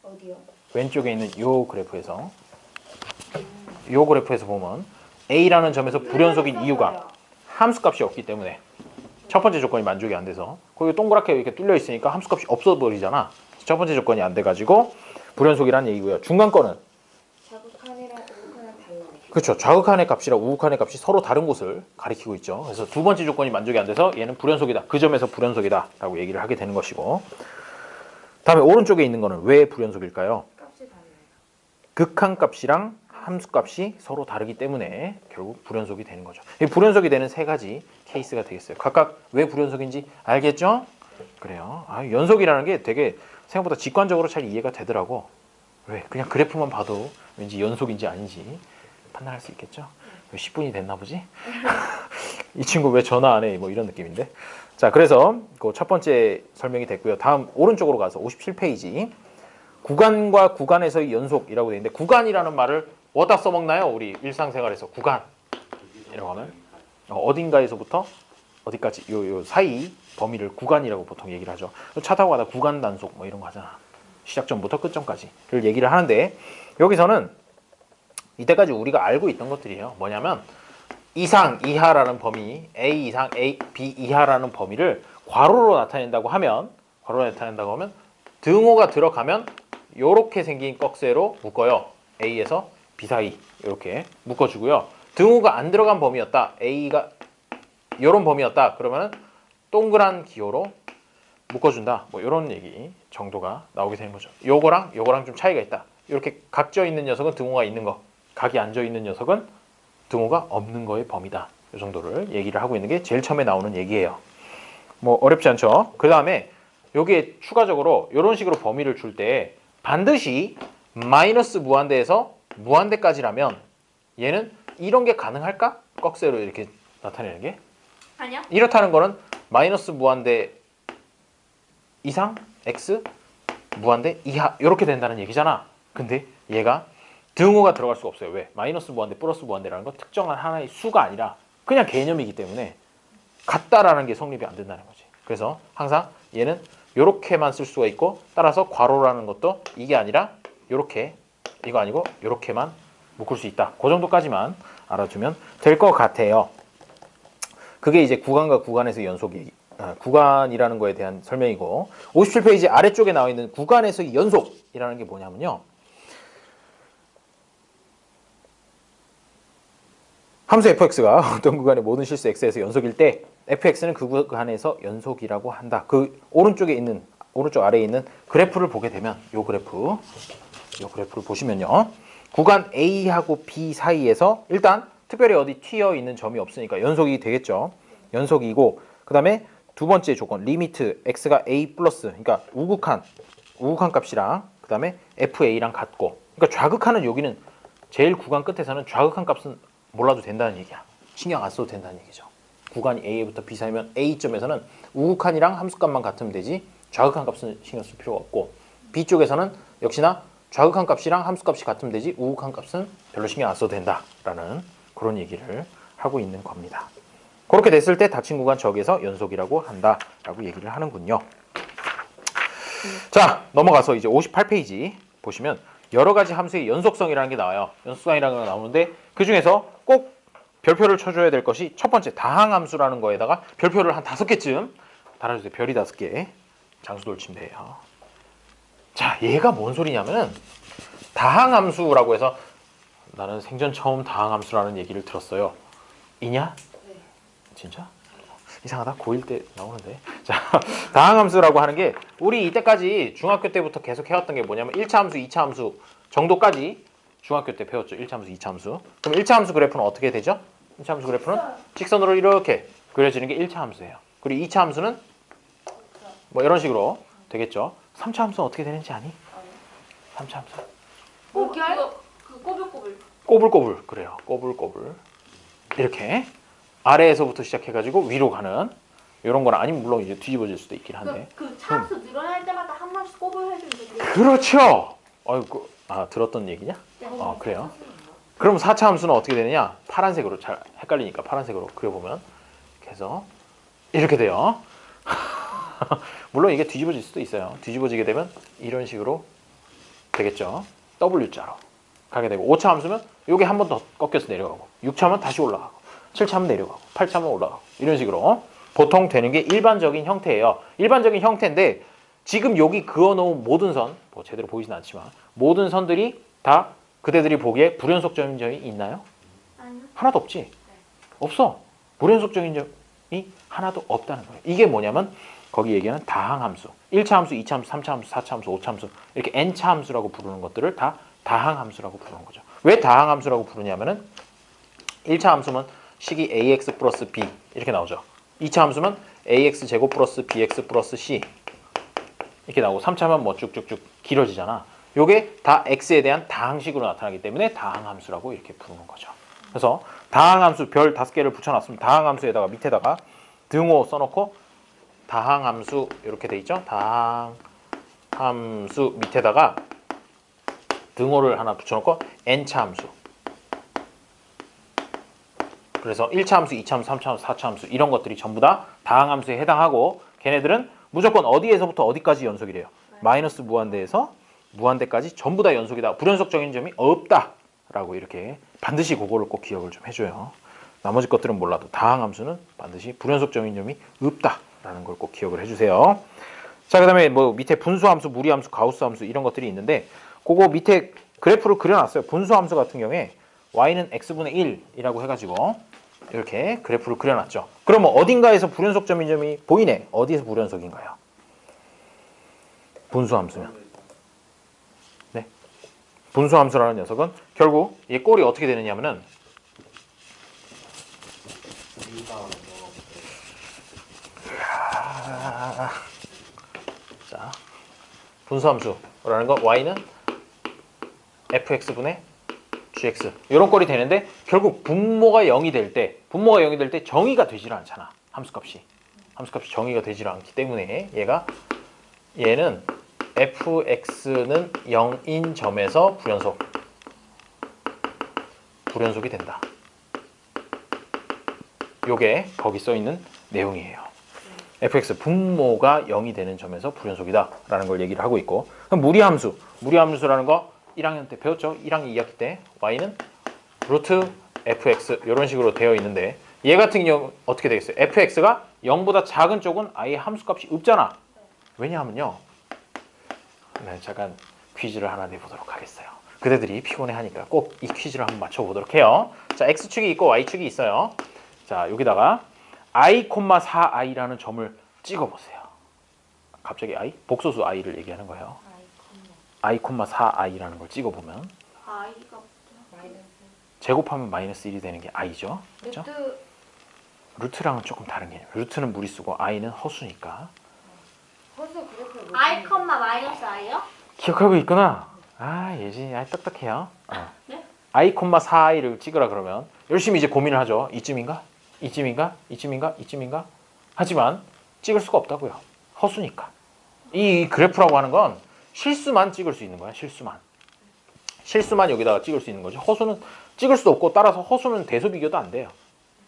어디요? 왼쪽에 있는 요 그래프에서 보면 A라는 점에서 불연속인 이유가 함수값이 없기 때문에 첫 번째 조건이 만족이 안 돼서 거기 동그랗게 이렇게 뚫려 있으니까 함수값이 없어 버리잖아. 첫 번째 조건이 안 돼가지고 불연속이라는 얘기고요. 중간 거는 자극한이랑 우극한은 달라요. 그렇죠. 좌극한의 값이랑 우극한의 값이 서로 다른 곳을 가리키고 있죠. 그래서 두 번째 조건이 만족이 안 돼서 얘는 불연속이다. 그 점에서 불연속이다 라고 얘기를 하게 되는 것이고, 다음에 오른쪽에 있는 거는 왜 불연속일까요? 값이 달라요. 극한값이랑 함수값이 서로 다르기 때문에 결국 불연속이 되는 거죠. 이 불연속이 되는 세 가지 케이스가 되겠어요. 각각 왜 불연속인지 알겠죠? 그래요. 연속이라는 게 되게 생각보다 직관적으로 잘 이해가 되더라고. 왜? 그냥 그래프만 봐도 왠지 연속인지 아닌지 판단할 수 있겠죠? 10분이 됐나 보지? 이 친구 왜 전화 안 해? 뭐 이런 느낌인데. 자, 그래서 그 첫 번째 설명이 됐고요. 다음 오른쪽으로 가서 57페이지. 구간과 구간에서의 연속이라고 되어 있는데, 구간이라는 말을 어디다 써먹나요? 우리 일상생활에서 구간이라고 하면 어딘가에서부터 어디까지 요 사이 범위를 구간이라고 보통 얘기를 하죠. 차 타고 가다 구간 단속 뭐 이런 거 하잖아. 시작점부터 끝점까지를 얘기를 하는데, 여기서는 이때까지 우리가 알고 있던 것들이에요. 뭐냐면 이상 이하라는 범위, A 이상 B 이하라는 범위를 괄호로 나타낸다고 하면 등호가 들어가면 이렇게 생긴 꺽쇠로 묶어요. A에서 B 사이 이렇게 묶어주고요. 등호가 안 들어간 범위였다. A가 이런 범위였다. 그러면은 동그란 기호로 묶어준다. 뭐 이런 얘기 정도가 나오게 되는 거죠. 요거랑 좀 차이가 있다. 이렇게 각져 있는 녀석은 등호가 있는 거, 각이 앉아 있는 녀석은 등호가 없는 거의 범위다. 이 정도를 얘기를 하고 있는 게 제일 처음에 나오는 얘기예요. 뭐 어렵지 않죠? 그 다음에 여기에 추가적으로 이런 식으로 범위를 줄 때 반드시 마이너스 무한대에서 무한대까지라면 얘는 이런 게 가능할까? 꺽쇠로 이렇게 나타내는 게 아니요. 이렇다는 거는 마이너스 무한대 이상 x 무한대 이하 이렇게 된다는 얘기잖아. 근데 얘가 등호가 들어갈 수가 없어요. 왜? 마이너스 무한대 플러스 무한대라는 건 특정한 하나의 수가 아니라 그냥 개념이기 때문에 같다라는 게 성립이 안 된다는 거지. 그래서 항상 얘는 요렇게만 쓸 수가 있고, 따라서 괄호라는 것도 이게 아니라 요렇게, 이거 아니고 요렇게만 묶을 수 있다. 그 정도까지만 알아두면 될 것 같아요. 그게 이제 구간과 구간에서 연속이 구간이라는 거에 대한 설명이고, 57페이지 아래쪽에 나와 있는 구간에서의 연속이라는 게 뭐냐면요, 함수 fx가 어떤 구간의 모든 실수 x에서 연속일 때 fx는 그 구간에서 연속이라고 한다. 그 오른쪽 아래에 있는 그래프를 보게 되면 요 그래프를 보시면요, 구간 A하고 B 사이에서 일단 특별히 어디 튀어 있는 점이 없으니까 연속이 되겠죠. 연속이고, 그 다음에 두 번째 조건 리미트 x가 a 플러스 그러니까 우극한 값이랑 그 다음에 fa랑 같고 그러니까 좌극한은 여기는 제일 구간 끝에서는 좌극한 값은 몰라도 된다는 얘기야. 신경 안 써도 된다는 얘기죠. 구간이 a부터 b 사이면 a점에서는 우극한이랑 함수값만 같으면 되지 좌극한 값은 신경 쓸 필요가 없고 b쪽에서는 역시나 좌극한 값이랑 함수값이 같으면 되지 우극한 값은 별로 신경 안 써도 된다라는 그런 얘기를 하고 있는 겁니다. 그렇게 됐을 때 닫힌 구간 저기에서 연속이라고 한다라고 얘기를 하는군요. 자, 넘어가서 이제 58페이지 보시면 여러 가지 함수의 연속성이라는 게 나와요. 연속성이라는 게 나오는데 그 중에서 꼭 별표를 쳐줘야 될 것이 첫 번째 다항함수라는 거에다가 별표를 한 5개쯤 달아주세요. 별이 5개. 장수 돌치면 돼요. 자, 얘가 뭔 소리냐면은 다항함수라고 해서 나는 생전 처음 다항함수라는 얘기를 들었어요. 이냐? 네. 진짜? 이상하다. 고1 때 나오는데. 자, 다항함수라고 하는 게 우리 이때까지 중학교 때부터 계속 해왔던 게 뭐냐면 1차 함수, 2차 함수 정도까지 중학교 때 배웠죠. 1차 함수, 2차 함수. 그럼 1차 함수 그래프는 어떻게 되죠? 1차 함수 그래프는 직선으로 이렇게 그려지는 게 1차 함수예요. 그리고 2차 함수는 뭐 이런 식으로 되겠죠. 3차 함수는 어떻게 되는지 아니? 3차 함수. 물결? 그 꼬불꼬불. 꼬불꼬불. 그래요. 꼬불꼬불. 이렇게 아래에서부터 시작해가지고 위로 가는 이런 거는 아니면 물론 이제 뒤집어질 수도 있긴 한데. 그 차수 늘어날 때마다 한 번씩 꼬불 해주면 되겠네. 그렇죠. 아이고, 들었던 얘기냐? 네. 그래요. 그럼 4차 함수는 어떻게 되느냐? 파란색으로 잘 헷갈리니까 파란색으로 그려보면 그래서 이렇게 돼요. 물론 이게 뒤집어질 수도 있어요. 뒤집어지게 되면 이런 식으로 되겠죠. W자로 가게 되고 5차 함수면 이게 한 번 더 꺾여서 내려가고 6차면 다시 올라가고 7차면 내려가고 8차면 올라가고 이런 식으로 보통 되는 게 일반적인 형태예요. 일반적인 형태인데 지금 여기 그어놓은 모든 선, 뭐 제대로 보이진 않지만 모든 선들이 다 그대들이 보기에 불연속적인 점이 있나요? 아니요. 하나도 없지? 없어. 불연속적인 점이 하나도 없다는 거예요. 이게 뭐냐면 거기 얘기하는 다항함수. 1차 함수, 2차 함수, 3차 함수, 4차 함수, 5차 함수 이렇게 n차 함수라고 부르는 것들을 다 다항함수라고 부르는 거죠. 왜 다항함수라고 부르냐면은 1차 함수면 식이 ax 플러스 b 이렇게 나오죠. 2차 함수면 ax 제곱 플러스 bx 플러스 c 이렇게 나오고 3차면 뭐 쭉쭉쭉 길어지잖아. 요게 다 x에 대한 다항식으로 나타나기 때문에 다항함수라고 이렇게 부르는 거죠. 그래서 다항함수 별 5개를 붙여놨으면 다항함수에다가 밑에다가 등호 써놓고 다항함수 이렇게 돼 있죠. 다항함수 밑에다가 등호를 하나 붙여놓고 n차 함수. 그래서 1차 함수, 2차 함수, 3차 함수, 4차 함수 이런 것들이 전부 다 다항함수에 해당하고 걔네들은 무조건 어디에서부터 어디까지 연속이래요. 마이너스 무한대에서 무한대까지 전부 다 연속이다. 불연속적인 점이 없다라고 이렇게 반드시 그거를 꼭 기억을 좀 해줘요. 나머지 것들은 몰라도 다항함수는 반드시 불연속적인 점이 없다라는 걸 꼭 기억을 해주세요. 자, 그다음에 뭐 밑에 분수함수, 무리함수, 가우스함수 이런 것들이 있는데 그거 밑에 그래프를 그려놨어요. 분수함수 같은 경우에 y는 x분의 1이라고 해가지고 이렇게 그래프를 그려놨죠. 그러면 어딘가에서 불연속점인 점이 보이네. 어디에서 불연속인가요? 분수함수면. 네. 분수함수라는 녀석은 결국 이 꼴이 어떻게 되느냐면은 자, 분수함수라는 건 y는 fx분의 gx 이런 꼴이 되는데 결국 분모가 0이 될 때 정의가 되질 않잖아. 함수값이 정의가 되질 않기 때문에 얘는 fx는 0인 점에서 불연속이 된다. 요게 거기 써 있는 내용이에요. fx 분모가 0이 되는 점에서 불연속이다 라는 걸 얘기를 하고 있고, 그럼 무리함수라는 거 1학년 때 배웠죠? 1학년 2학기 때 y는 루트 fx 이런 식으로 되어 있는데 얘 같은 경우 어떻게 되겠어요? fx가 0보다 작은 쪽은 아예 함수값이 없잖아. 왜냐하면요, 잠깐 퀴즈를 하나 내보도록 하겠어요. 그대들이 피곤해하니까 꼭 이 퀴즈를 한번 맞춰보도록 해요. 자, x축이 있고 y축이 있어요. 자, 여기다가 i, 4i라는 점을 찍어보세요. 갑자기 i? 복소수 i를 얘기하는 거예요. i, 4i라는 걸 찍어보면 아이가 마이너스 제곱하면 마이너스 1이 되는 게 i죠. 그렇죠? 루트 루트랑은 조금 다른 개념. 루트는 무리수고 i는 허수니까. 허수 그래프를 못 I, 보는데. 마이너스 I요? 기억하고 있구나. 아, 예진이 똑똑해요. 네? i, 4i를 찍으라 그러면 열심히 이제 고민을 하죠. 이쯤인가? 이쯤인가? 이쯤인가? 이쯤인가? 하지만 찍을 수가 없다고요. 허수니까. 이 그래프라고 하는 건 실수만 찍을 수 있는 거야. 실수만. 실수만 여기다가 찍을 수 있는 거죠. 허수는 찍을 수도 없고 따라서 허수는 대수 비교도 안 돼요.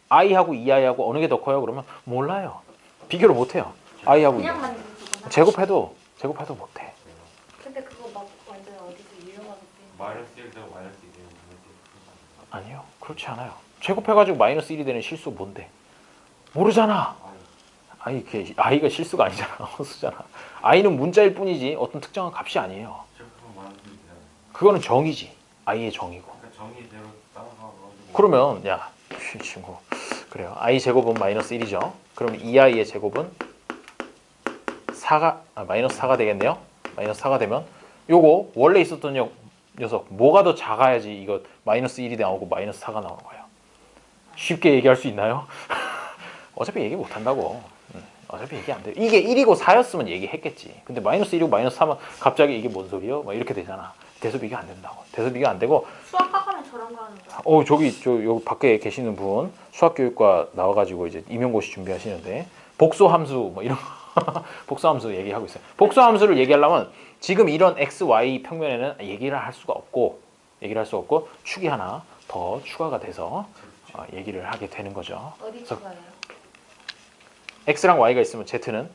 i하고 2i하고 어느 게 더 커요? 그러면 몰라요. 비교를 못 해요. i하고 그냥 2i. 만드는 거구나. 제곱해도 못 해. 근데 그거 막 완전 어디서 유용하게 쓰이는 마이너스 1되고 마이너스 2 되면 마이너스 1. 아니요. 그렇지 않아요. 제곱해가지고 마이너스 1이 되는 실수 뭔데? 모르잖아. i가 실수가 아니잖아. 허수잖아. i는 문자일 뿐이지 어떤 특정한 값이 아니에요. 제곱하면 마이너스 1 되잖아요. 그거는 정의지. i의 정의고. 그러니까 정의대로 따라가고. 그러면 야, 이 친구. 그래요. i 제곱은 마이너스 1이죠. 그럼 2i의 제곱은 4가 마이너스 4가 되겠네요. 마이너스 4가 되면 요거 원래 있었던 녀석 뭐가 더 작아야지 이거 마이너스 1이 나오고 마이너스 4가 나오는 거예요. 쉽게 얘기할 수 있나요? 어차피 얘기 못 한다고. 어차피 얘기 안 돼. 이게 1이고 4였으면 얘기했겠지. 근데 마이너스 1이고 마이너스 4면 갑자기 이게 뭔 소리요? 막 이렇게 되잖아. 대수 비교 안 된다고. 대수 비교 안 되고 수학학과는 저런 거 하는 거. 여기 밖에 계시는 분 수학교육과 나와가지고 이제 임용고시 준비하시는데 복소함수 뭐 이런 복소함수 얘기하고 있어요. 복소함수를 얘기하려면 지금 이런 x, y 평면에는 얘기를 할 수가 없고 축이 하나 더 추가가 돼서 얘기를 하게 되는 거죠. 어디 그래서 추가해요? x랑 y가 있으면 z는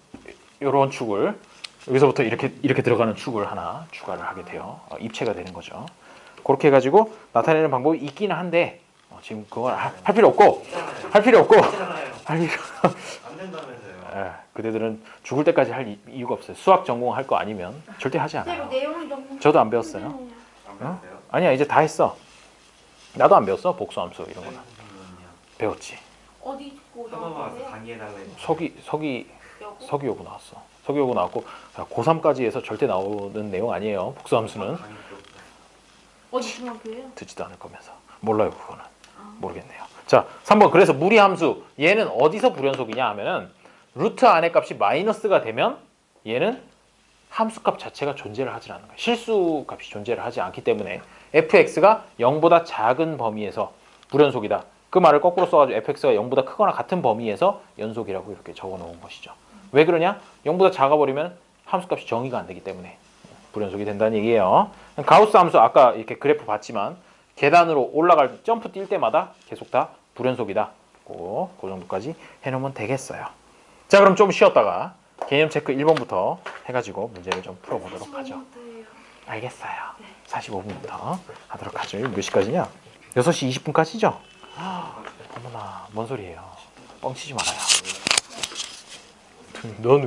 이런 축을 여기서부터 이렇게 들어가는 축을 하나 추가를 하게 돼요. 입체가 되는 거죠. 그렇게 해가지고 나타내는 방법이 있기는 한데 지금 그건 할 필요 없고 할 필요 안 된다면서요. 그대들은 죽을 때까지 할 이유가 없어요. 수학 전공할 거 아니면 절대 하지 그대로 않아요. 내용이 너무. 저도 안 배웠어요. 안 배웠어요? 아니야 이제 다 했어. 나도 안 배웠어. 복수함수 이런 거는 선생님은요? 배웠지. 어디 있고 한번 와서 나왔는데요? 강의해달래. 여고? 서기여고 나왔어. 서기여고 나왔고 고3까지 해서 절대 나오는 내용 아니에요. 복수함수는 강의 필요 없어요. 어디 중학교예요? 듣지도 않을 거면서 몰라요 그거는. 모르겠네요. 자 3번 그래서 무리함수 얘는 어디서 불연속이냐 하면은 루트 안의 값이 마이너스가 되면 얘는 함수값 자체가 존재를 하지 않는 거예요. 실수값이 존재를 하지 않기 때문에 fx가 0보다 작은 범위에서 불연속이다. 그 말을 거꾸로 써가지고 fx가 0보다 크거나 같은 범위에서 연속이라고 이렇게 적어놓은 것이죠. 왜 그러냐? 0보다 작아버리면 함수값이 정의가 안 되기 때문에 불연속이 된다는 얘기예요. 가우스 함수 아까 이렇게 그래프 봤지만 계단으로 올라갈 점프 뛸 때마다 계속 다 불연속이다. 그 정도까지 해놓으면 되겠어요. 자 그럼 좀 쉬었다가 개념 체크 1번부터 해가지고 문제를 좀 풀어보도록 하죠. 알겠어요. 45분부터 하도록 하죠. 몇 시까지냐? 6시 20분까지죠? 어머나 뭔 소리예요. 뻥치지 말아요. 넌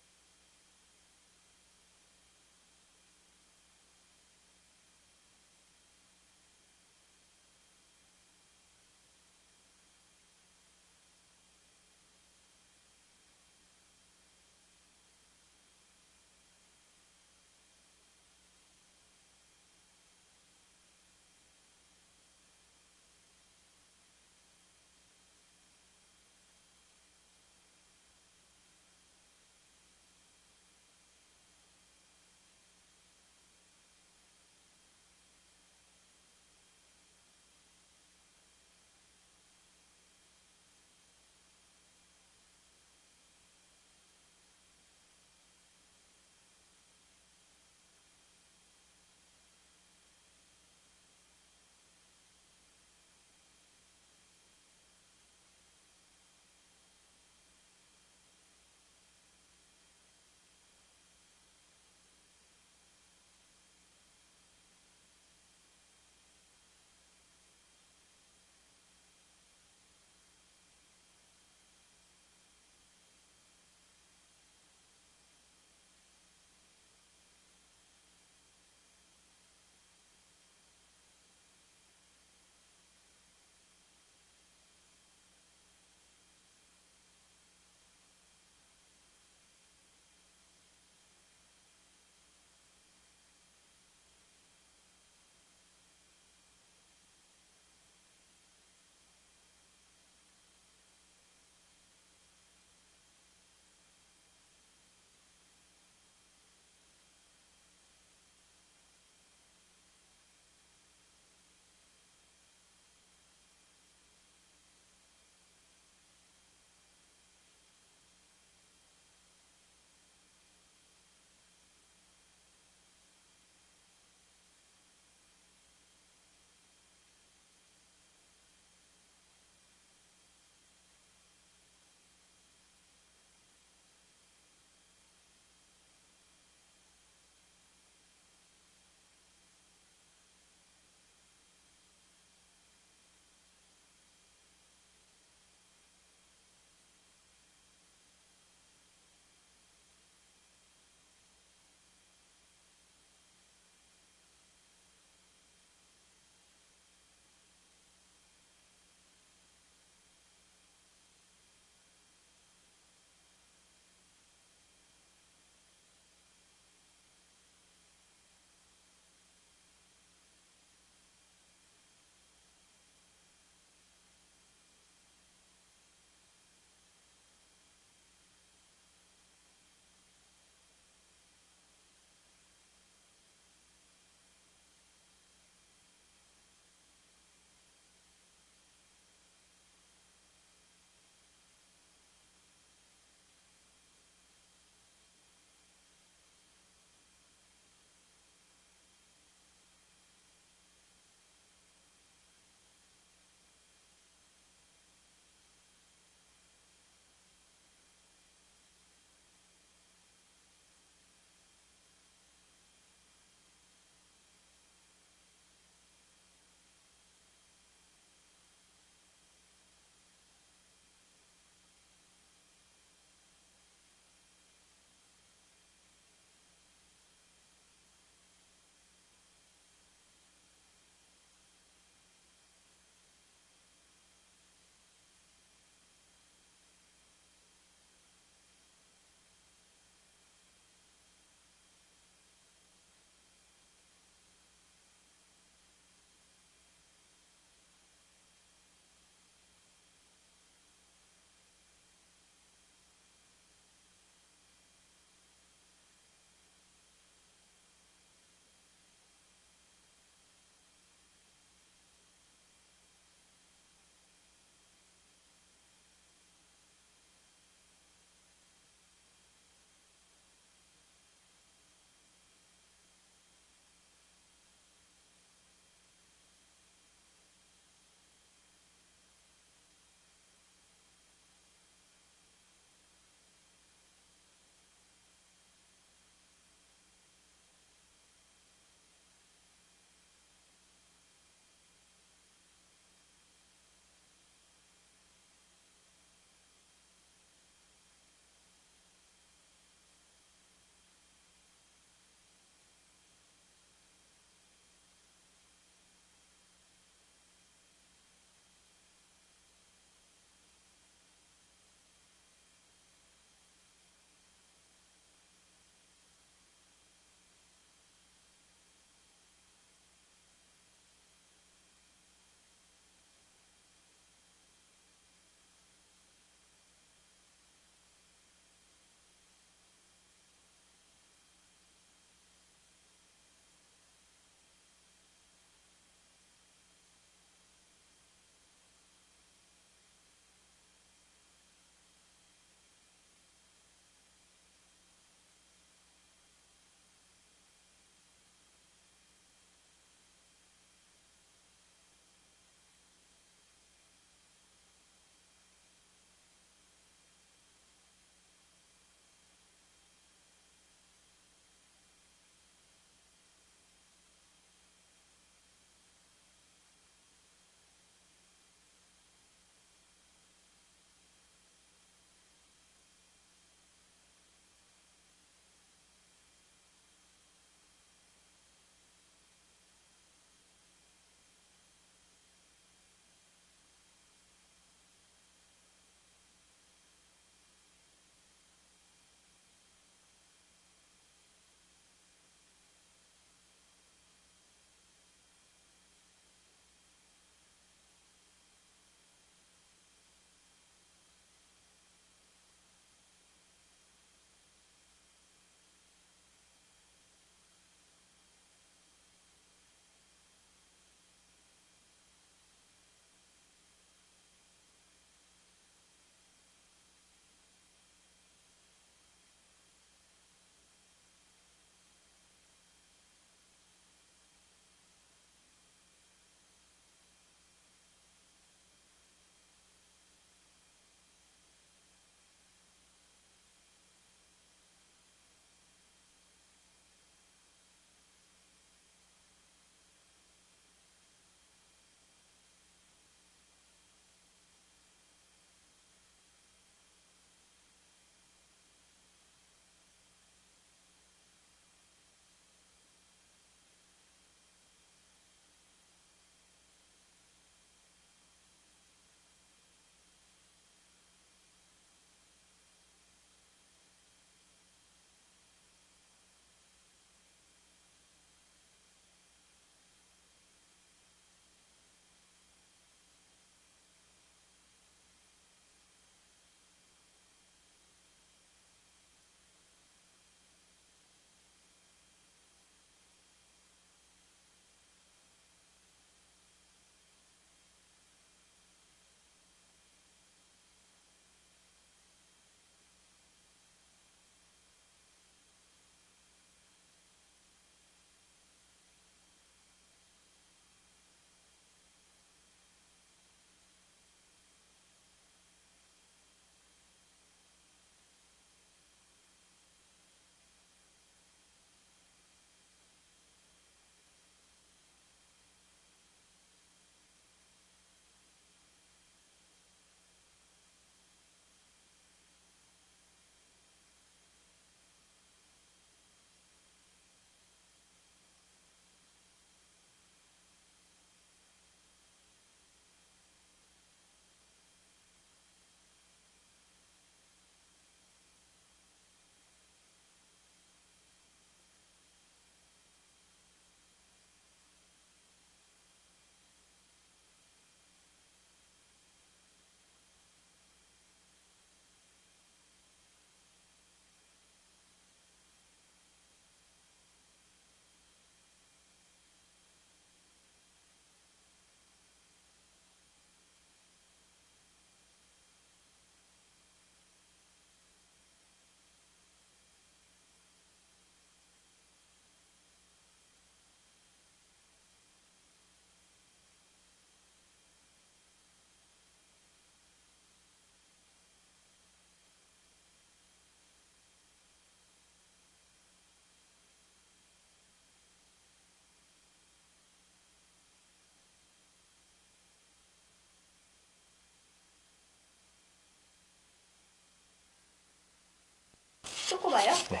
초코바요? 네.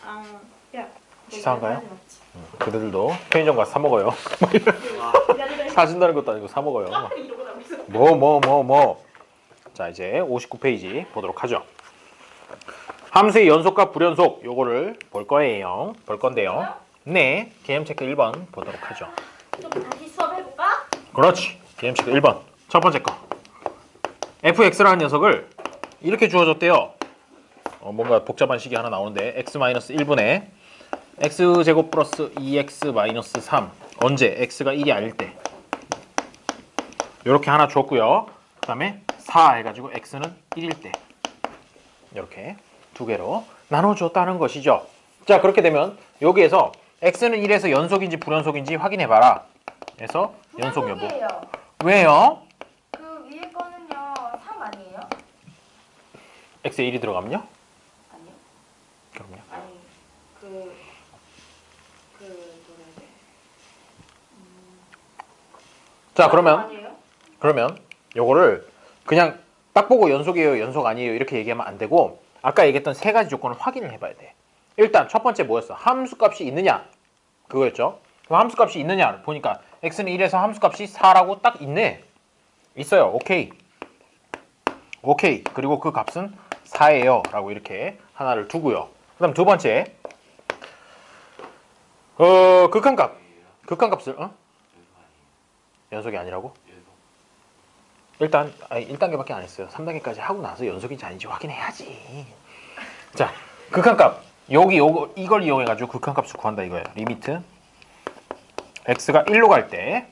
아, 야. 치사한가요? 그들도 편의점 가서 사 먹어요. 사준다는 것도 아니고 사 먹어요. 뭐. 자, 이제 59페이지 보도록 하죠. 함수의 연속과 불연속 요거를 볼 건데요. 네, 개념 체크 1번 보도록 하죠. 좀 다시 수업 해볼까? 그렇지. 개념 체크 1번. 첫 번째 거. fx라는 녀석을 이렇게 주어졌대요. 뭔가 복잡한 식이 하나 나오는데 x-1분의 x제곱 플러스 2x-3 언제? x가 1이 아닐 때 이렇게 하나 줬고요. 그 다음에 4 해가지고 x는 1일 때 이렇게 두 개로 나눠줬다는 것이죠. 자, 그렇게 되면 여기에서 x는 1에서 연속인지 불연속인지 확인해봐라. 그래서 연속 여부. 연속이에요. 왜요? 그 위에 거는요 3 아니에요? x에 1이 들어가면요? 아니요. 그럼요. 아니 그 뭐라 해야 돼? 자, 그러면 아니에요? 요거를 그냥 딱 보고 연속이에요, 연속 아니에요 이렇게 얘기하면 안 되고 아까 얘기했던 세 가지 조건을 확인을 해봐야 돼. 일단 첫 번째 뭐였어? 함수값이 있느냐? 그거였죠. 그럼 함수값이 있느냐? 보니까 x는 1에서 함수값이 4라고 딱 있네. 있어요. 오케이. 그리고 그 값은 4예요 라고 이렇게 하나를 두고요. 그 다음 두 번째 극한값을 연속이 아니라고? 일단 1단계밖에 안 했어요. 3단계까지 하고 나서 연속인지 아닌지 확인해야지. 자, 극한값 이걸 이용해 가지고 극한값을 구한다 이거예요. 리미트 x가 1로 갈 때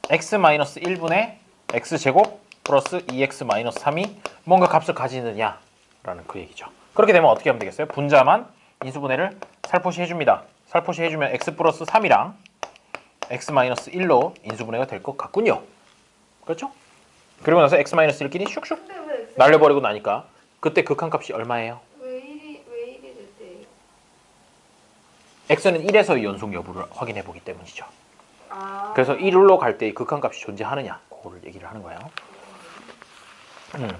x-1분의 x제곱 플러스 2x-3이 뭔가 값을 가지느냐라는 그 얘기죠. 그렇게 되면 어떻게 하면 되겠어요? 분자만 인수분해를 살포시 해줍니다. 살포시 해주면 x 플러스 3이랑 x-1로 인수분해가 될 것 같군요. 그렇죠? 그리고 나서 x-1끼리 슉슉 근데 왜 X 날려버리고 나니까 그때 극한값이 얼마예요? 왜 1이 됐대? x는 1에서의 연속 여부를 확인해 보기 때문이죠. 아. 그래서 1로 갈 때 극한값이 존재하느냐 그거를 얘기를 하는 거예요.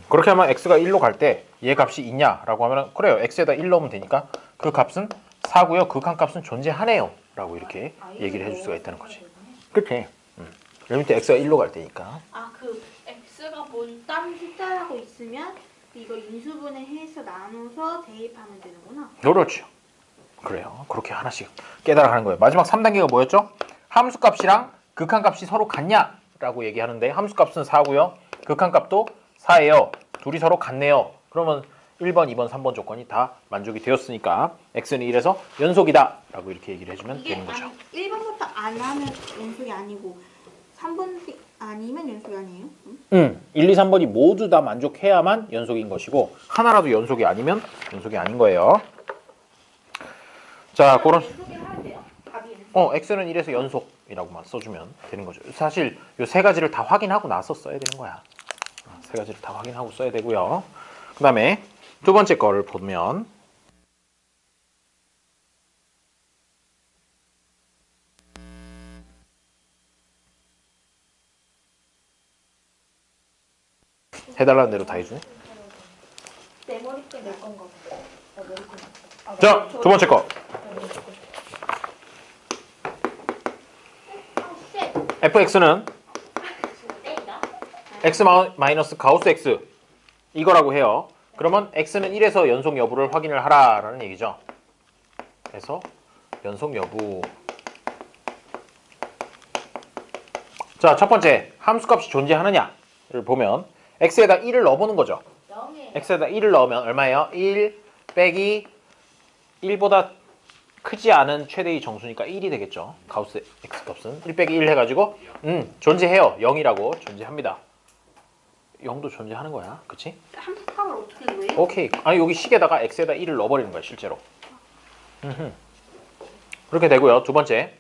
그렇게 하면 x가 1로 갈 때 얘 값이 있냐라고 하면 그래요. x에다 1 넣으면 되니까 그 값은 4고요. 극한값은 존재하네요 라고 이렇게 얘기를 해줄 수가 있다는 거지. 그치? 리미트 x가 1로 갈 때니까. 아, 그 x가 뭔 다른 숫자라고 있으면 이거 인수분해해서 나눠서 대입하면 되는구나. 그렇죠. 그래요. 그렇게 하나씩 깨달아가는 거예요. 마지막 3단계가 뭐였죠? 함수값이랑 극한값이 서로 같냐라고 얘기하는데 함수값은 4고요. 극한값도 4예요. 둘이 서로 같네요. 그러면 1번, 2번, 3번 조건이 다 만족이 되었으니까 x는 1에서 연속이다 라고 이렇게 얘기를 해주면 이게 되는 거죠. 1번부터 안 하면 연속이 아니고 3번 아니면 연속이 아니에요? 1, 2, 3번이 모두 다 만족해야만 연속인 것이고 하나라도 연속이 아니면 연속이 아닌 거예요. 자, 그런 연속이 하면 돼요? 답이 연속. x는 1에서 연속이라고만 써주면 되는 거죠. 사실 이 세 가지를 다 확인하고 나서 써야 되는 거야. 세 가지를 다 확인하고 써야 되고요. 그 다음에 두 번째 거를 보면 해달라는 대로 다 해주네. 내 머리끈 낼 건가 보다. 머리끈. 자, 두 번째 거. fx는 x 마이너스 가우스 x 이거라고 해요. 그러면 x는 1에서 연속 여부를 확인을 하라라는 얘기죠. 그래서 연속 여부. 자, 첫 번째 함수값이 존재하느냐를 보면 x에다 1을 넣어보는 거죠. 0이에요. x에다 1을 넣으면 얼마예요? 1 빼기 1보다 크지 않은 최대의 정수니까 1이 되겠죠. 가우스 x값은 1 빼기 1 해가지고 존재해요. 0이라고 존재합니다. 0도 존재하는 거야. 그치? 함수값을 어떻게 구해요? 오케이. 아니 여기 식에다가 x에다 1을 넣어버리는 거야 실제로. 그렇게 되고요. 두 번째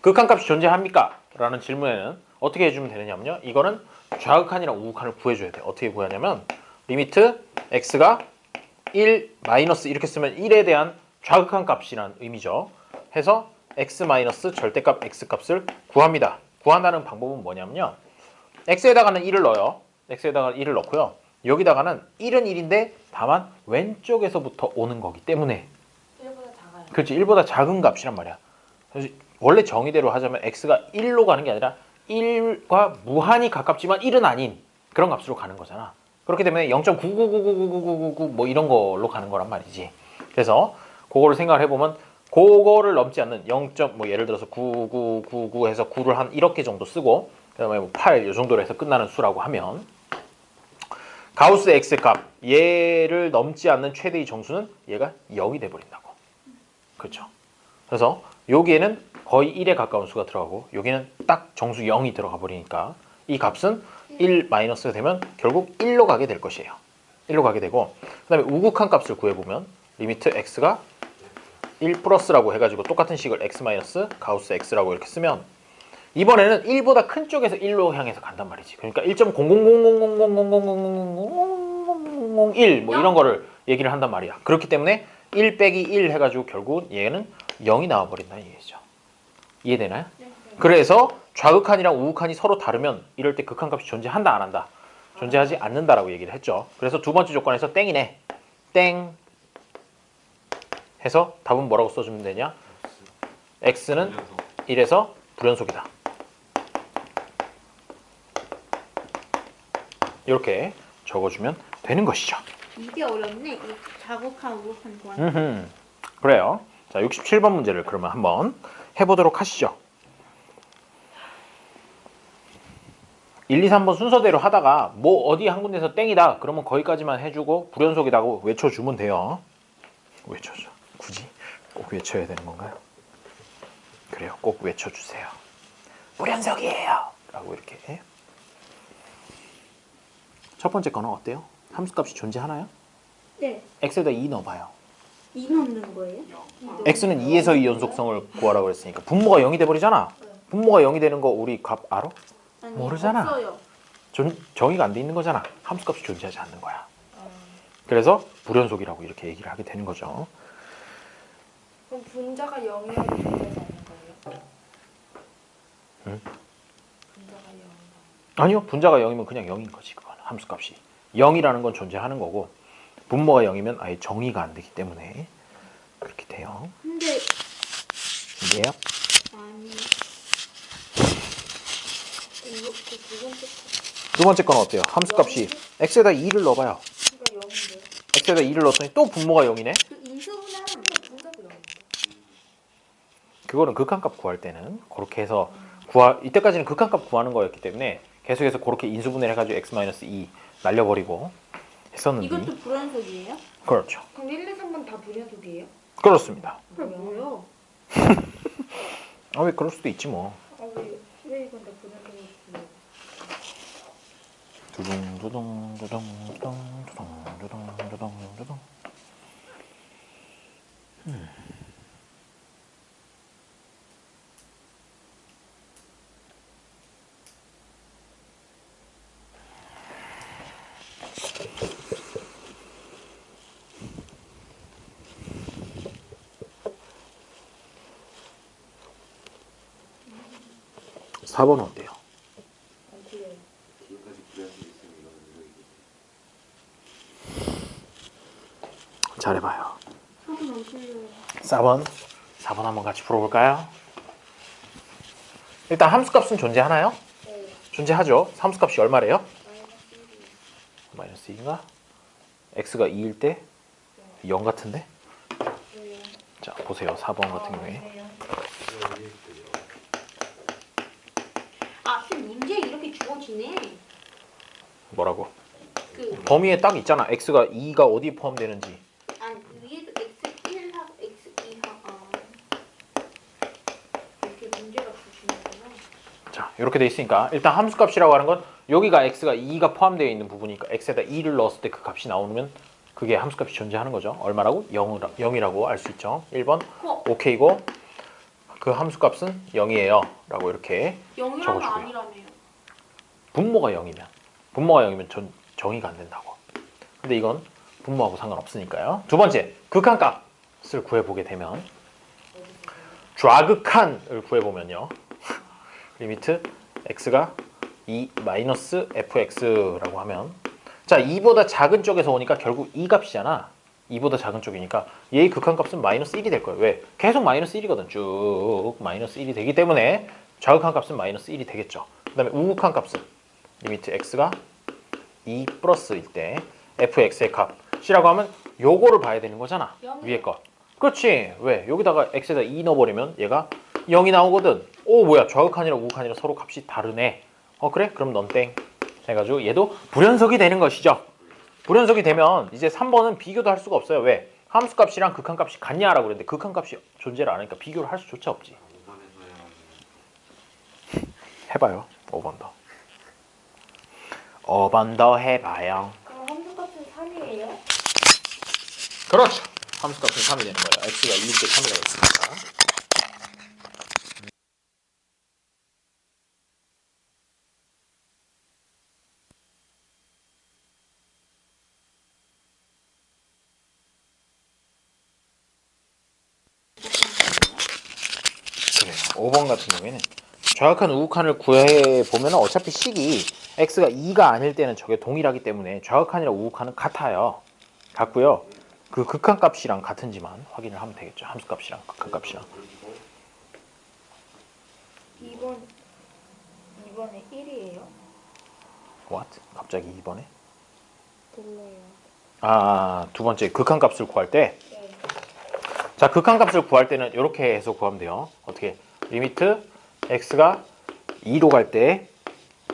극한값이 존재합니까? 라는 질문에는 어떻게 해주면 되느냐면요. 이거는 좌극한이랑 우극한을 구해줘야 돼. 어떻게 구하냐면 리미트 x가 1 마이너스 이렇게 쓰면 1에 대한 좌극한 값이라는 의미죠. 해서 x 마이너스 절대값 x 값을 구합니다. 구한다는 방법은 뭐냐면요. x에다가는 1을 넣어요. x에다가 1을 넣고요. 여기다가는 1은 1인데 다만 왼쪽에서부터 오는 거기 때문에 1보다 작아요. 그렇지 1보다 작은 값이란 말이야. 그래서 원래 정의대로 하자면 x가 1로 가는 게 아니라 1과 무한히 가깝지만 1은 아닌 그런 값으로 가는 거잖아. 그렇기 때문에 0.999999999 뭐 이런 걸로 가는 거란 말이지. 그래서 그거를 생각을 해보면 그거를 넘지 않는 0. 뭐 예를 들어서 9999 해서 9를 한 1억 개 정도 쓰고 그다음에 뭐 8 이 정도로 해서 끝나는 수라고 하면 가우스 x 값 얘를 넘지 않는 최대의 정수는 얘가 0이 돼 버린다고. 그렇죠. 그래서 여기에는 거의 1에 가까운 수가 들어가고 여기는 딱 정수 0이 들어가 버리니까 이 값은 1 마이너스가 되면 결국 1로 가게 될 것이에요. 1로 가게 되고 그다음에 우극한 값을 구해보면 리미트 x가 1 플러스라고 해가지고 똑같은 식을 x 마이너스 가우스 x라고 이렇게 쓰면 이번에는 1보다 큰 쪽에서 1로 향해서 간단 말이지. 그러니까 1.00000000000001 뭐 이런 거를 얘기를 한단 말이야. 그렇기 때문에 1 빼기 1 해가지고 결국 얘는 0이 나와버린다는 얘기죠. 이해되나요? 그래서 좌극한이랑 우극한이 서로 다르면 이럴 때 극한값이 존재한다 안 한다? 존재하지 않는다라고 얘기를 했죠. 그래서 두 번째 조건에서 땡이네. 땡 해서 답은 뭐라고 써주면 되냐? x는 1에서 불연속이다. 이렇게 적어주면 되는 것이죠. 이게 어렵네. 이 자국한 우극한 구하는. 그래요. 자, 67번 문제를 그러면 한번 해보도록 하시죠. 1, 2, 3번 순서대로 하다가 뭐 어디 한 군데서 땡이다 그러면 거기까지만 해주고 불연속이라고 외쳐주면 돼요. 외쳐줘. 굳이 꼭 외쳐야 되는 건가요? 그래요. 꼭 외쳐주세요. 불연속이에요 라고 이렇게. 첫 번째 거는 어때요? 함수값이 존재하나요? 네. x에다 2 넣어봐요. 2 넣는 거예요? x는 2에서 2 연속성을 구하라고 했으니까 분모가 0이 돼버리잖아. 분모가 0이 되는 거 우리 값 알아? 아니, 모르잖아. 없어요. 정의가 안 돼 있는 거잖아. 함수값이 존재하지 않는 거야. 그래서 불연속이라고 이렇게 얘기를 하게 되는 거죠. 그럼 분자가 0이어도 존재하지 않는 거예요? 응? 분자가 0. 아니요. 분자가 0이면 그냥 0인 거지. 그건 함수값이. 0이라는 건 존재하는 거고 분모가 0이면 아예 정의가 안 되기 때문에 그렇게 돼요. 근데 예. 아니. 이거 두 번째 두 번째 건 어때요? 함수값이 x에다 2를 넣어봐요. 거가 0인데요? x에다 2를 넣었더니 또 분모가 0이네. 그 인수분해하면 분자도 0인데. 그거는 극한값 구할 때는 그렇게 해서 이때까지는 극한값 구하는 거였기 때문에 계속해서 그렇게 인수분해를 해가지고 x-2 날려버리고 했었는데. 이것도 불연속이에요? 그렇죠. 그럼 1, 2, 3번 다 불연속이에요? 그렇습니다. 그게 뭐요? 아, 왜 그럴 수도 있지 뭐. 왜 이건 다 불연속이에요? 두둥 두둥 두둥 두둥 두둥 두둥 두둥 두둥. 4번 어때요? 지금까지 불연속 있으면 이거는 이렇게 잘해봐요. 4분 넘실래요. 4번 한번 같이 풀어볼까요? 일단 함수값은 존재하나요? 네. 존재하죠. 함수값이 얼마래요? 마이너스 2인가? x가 2일 때 0 같은데? 자, 보세요. 4번 같은 경우에 아, 그 문제 이렇게 주어지네. 뭐라고? 그 범위에 딱 있잖아. x가 2가 어디에 포함되는지. 아니 위에도 x1하고 x2하고 이렇게 문제가 주시는구나. 자, 이렇게 돼 있으니까 일단 함수값이라고 하는 건 여기가 x가 2가 포함되어 있는 부분이니까 x에다 2를 넣었을 때 그 값이 나오면 그게 함수값이 존재하는 거죠. 얼마라고? 0이라고 알 수 있죠. 1번 오케이고 그 함수값은 0이에요 라고 이렇게 0이라면 적어주고요. 아니라며요. 분모가 0이면 정의가 안 된다고. 근데 이건 분모하고 상관없으니까요. 두 번째, 극한값을 구해보게 되면 좌극한을 구해보면요. 리미트 x가 2 마이너스 fx라고 하면 자, 2보다 작은 쪽에서 오니까 결국 이 값이잖아. 2보다 작은 쪽이니까 얘의 극한값은 마이너스 1이 될 거예요. 왜? 계속 마이너스 1이거든. 쭉 마이너스 1이 되기 때문에 좌극한값은 마이너스 1이 되겠죠. 그 다음에 우극한값은 리미트 x가 2 플러스일 때 fx의 값이라고 하면 요거를 봐야 되는 거잖아. 위에 거. 그렇지. 왜? 여기다가 x에다 2 넣어버리면 얘가 0이 나오거든. 오, 뭐야. 좌극한이랑 우극한이랑 서로 값이 다르네. 그래? 그럼 넌 땡. 해가지고 얘도 불연속이 되는 것이죠. 불연속이 되면 이제 3번은 비교도 할 수가 없어요. 왜? 함수값이랑 극한값이 같냐라고 그랬는데 극한값이 존재를 안 하니까 비교를 할 수조차 없지. 해봐요. 5번 더. 5번 더 해봐요. 그럼 함수값은 3이에요? 그렇죠. 함수값은 3이 되는 거예요. x가 2일 때 3이라고 했으니까. 그래요. 5번 같은 경우에는 좌극한 우극한을 구해보면 어차피 식이 x가 2가 아닐 때는 저게 동일하기 때문에 좌극한이랑 우극한은 같아요. 같고요. 그 극한값이랑 같은지만 확인을 하면 되겠죠. 함수값이랑 극한값이랑. 2번에 1이에요? What? 갑자기 2번에? 몰라요. 두 번째 극한값을 구할 때. 네. 자, 극한값을 구할 때는 이렇게 해서 구하면 돼요. 어떻게? 리미트 x가 2로 갈 때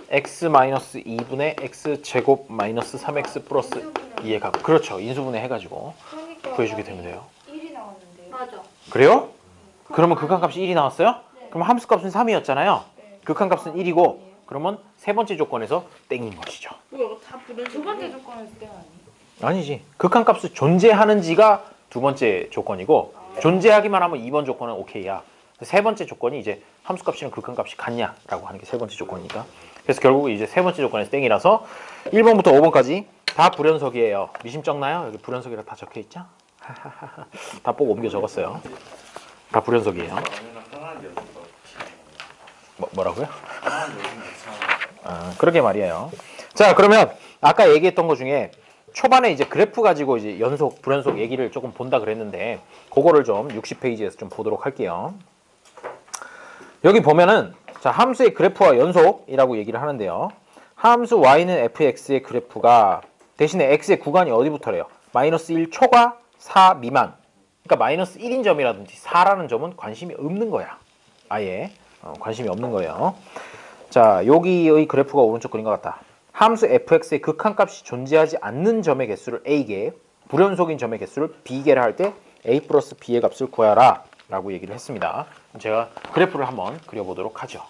x-2분의 x제곱 마이너스 3x 플러스 2의 값. 그렇죠. 인수분해 해가지고 그러니까 구해주게 되면 돼요. 1이 나왔는데요. 맞아. 그래요? 그러면 극한값이 1이 나왔어요? 네. 그럼 함수값은 3이었잖아요. 네. 극한값은 1이고 그러면 세 번째 조건에서 땡인 것이죠. 뭐야, 이거 다 불연속. 두 번째 조건은 땡 아니에요? 아니지. 극한값이 존재하는지가 두 번째 조건이고 존재하기만 하면 2번 조건은 오케이야. 세 번째 조건이 이제 함수값이랑 극한값이 같냐라고 하는 게 세 번째 조건이니까. 그래서 결국 이제 세 번째 조건에서 땡이라서 1번부터 5번까지 다 불연속이에요. 미심 적나요? 여기 불연속이라 다 적혀 있죠? 다 꼭 옮겨 적었어요. 다 불연속이에요. 뭐라고요? 그러게 말이에요. 자, 그러면 아까 얘기했던 것 중에 초반에 이제 그래프 가지고 이제 연속, 불연속 얘기를 조금 본다 그랬는데 그거를 좀 60페이지에서 좀 보도록 할게요. 여기 보면은 자, 함수의 그래프와 연속이라고 얘기를 하는데요. 함수 y는 fx의 그래프가 대신에 x의 구간이 어디부터래요? 마이너스 1 초과 4 미만. 그러니까 마이너스 1인 점이라든지 4라는 점은 관심이 없는 거야. 아예 관심이 없는 거예요. 자, 여기의 그래프가 오른쪽 그림과 같다. 함수 fx의 극한값이 존재하지 않는 점의 개수를 a개, 불연속인 점의 개수를 b개를 할 때 a 플러스 b의 값을 구하라 라고 얘기를 했습니다. 제가 그래프를 한번 그려보도록 하죠.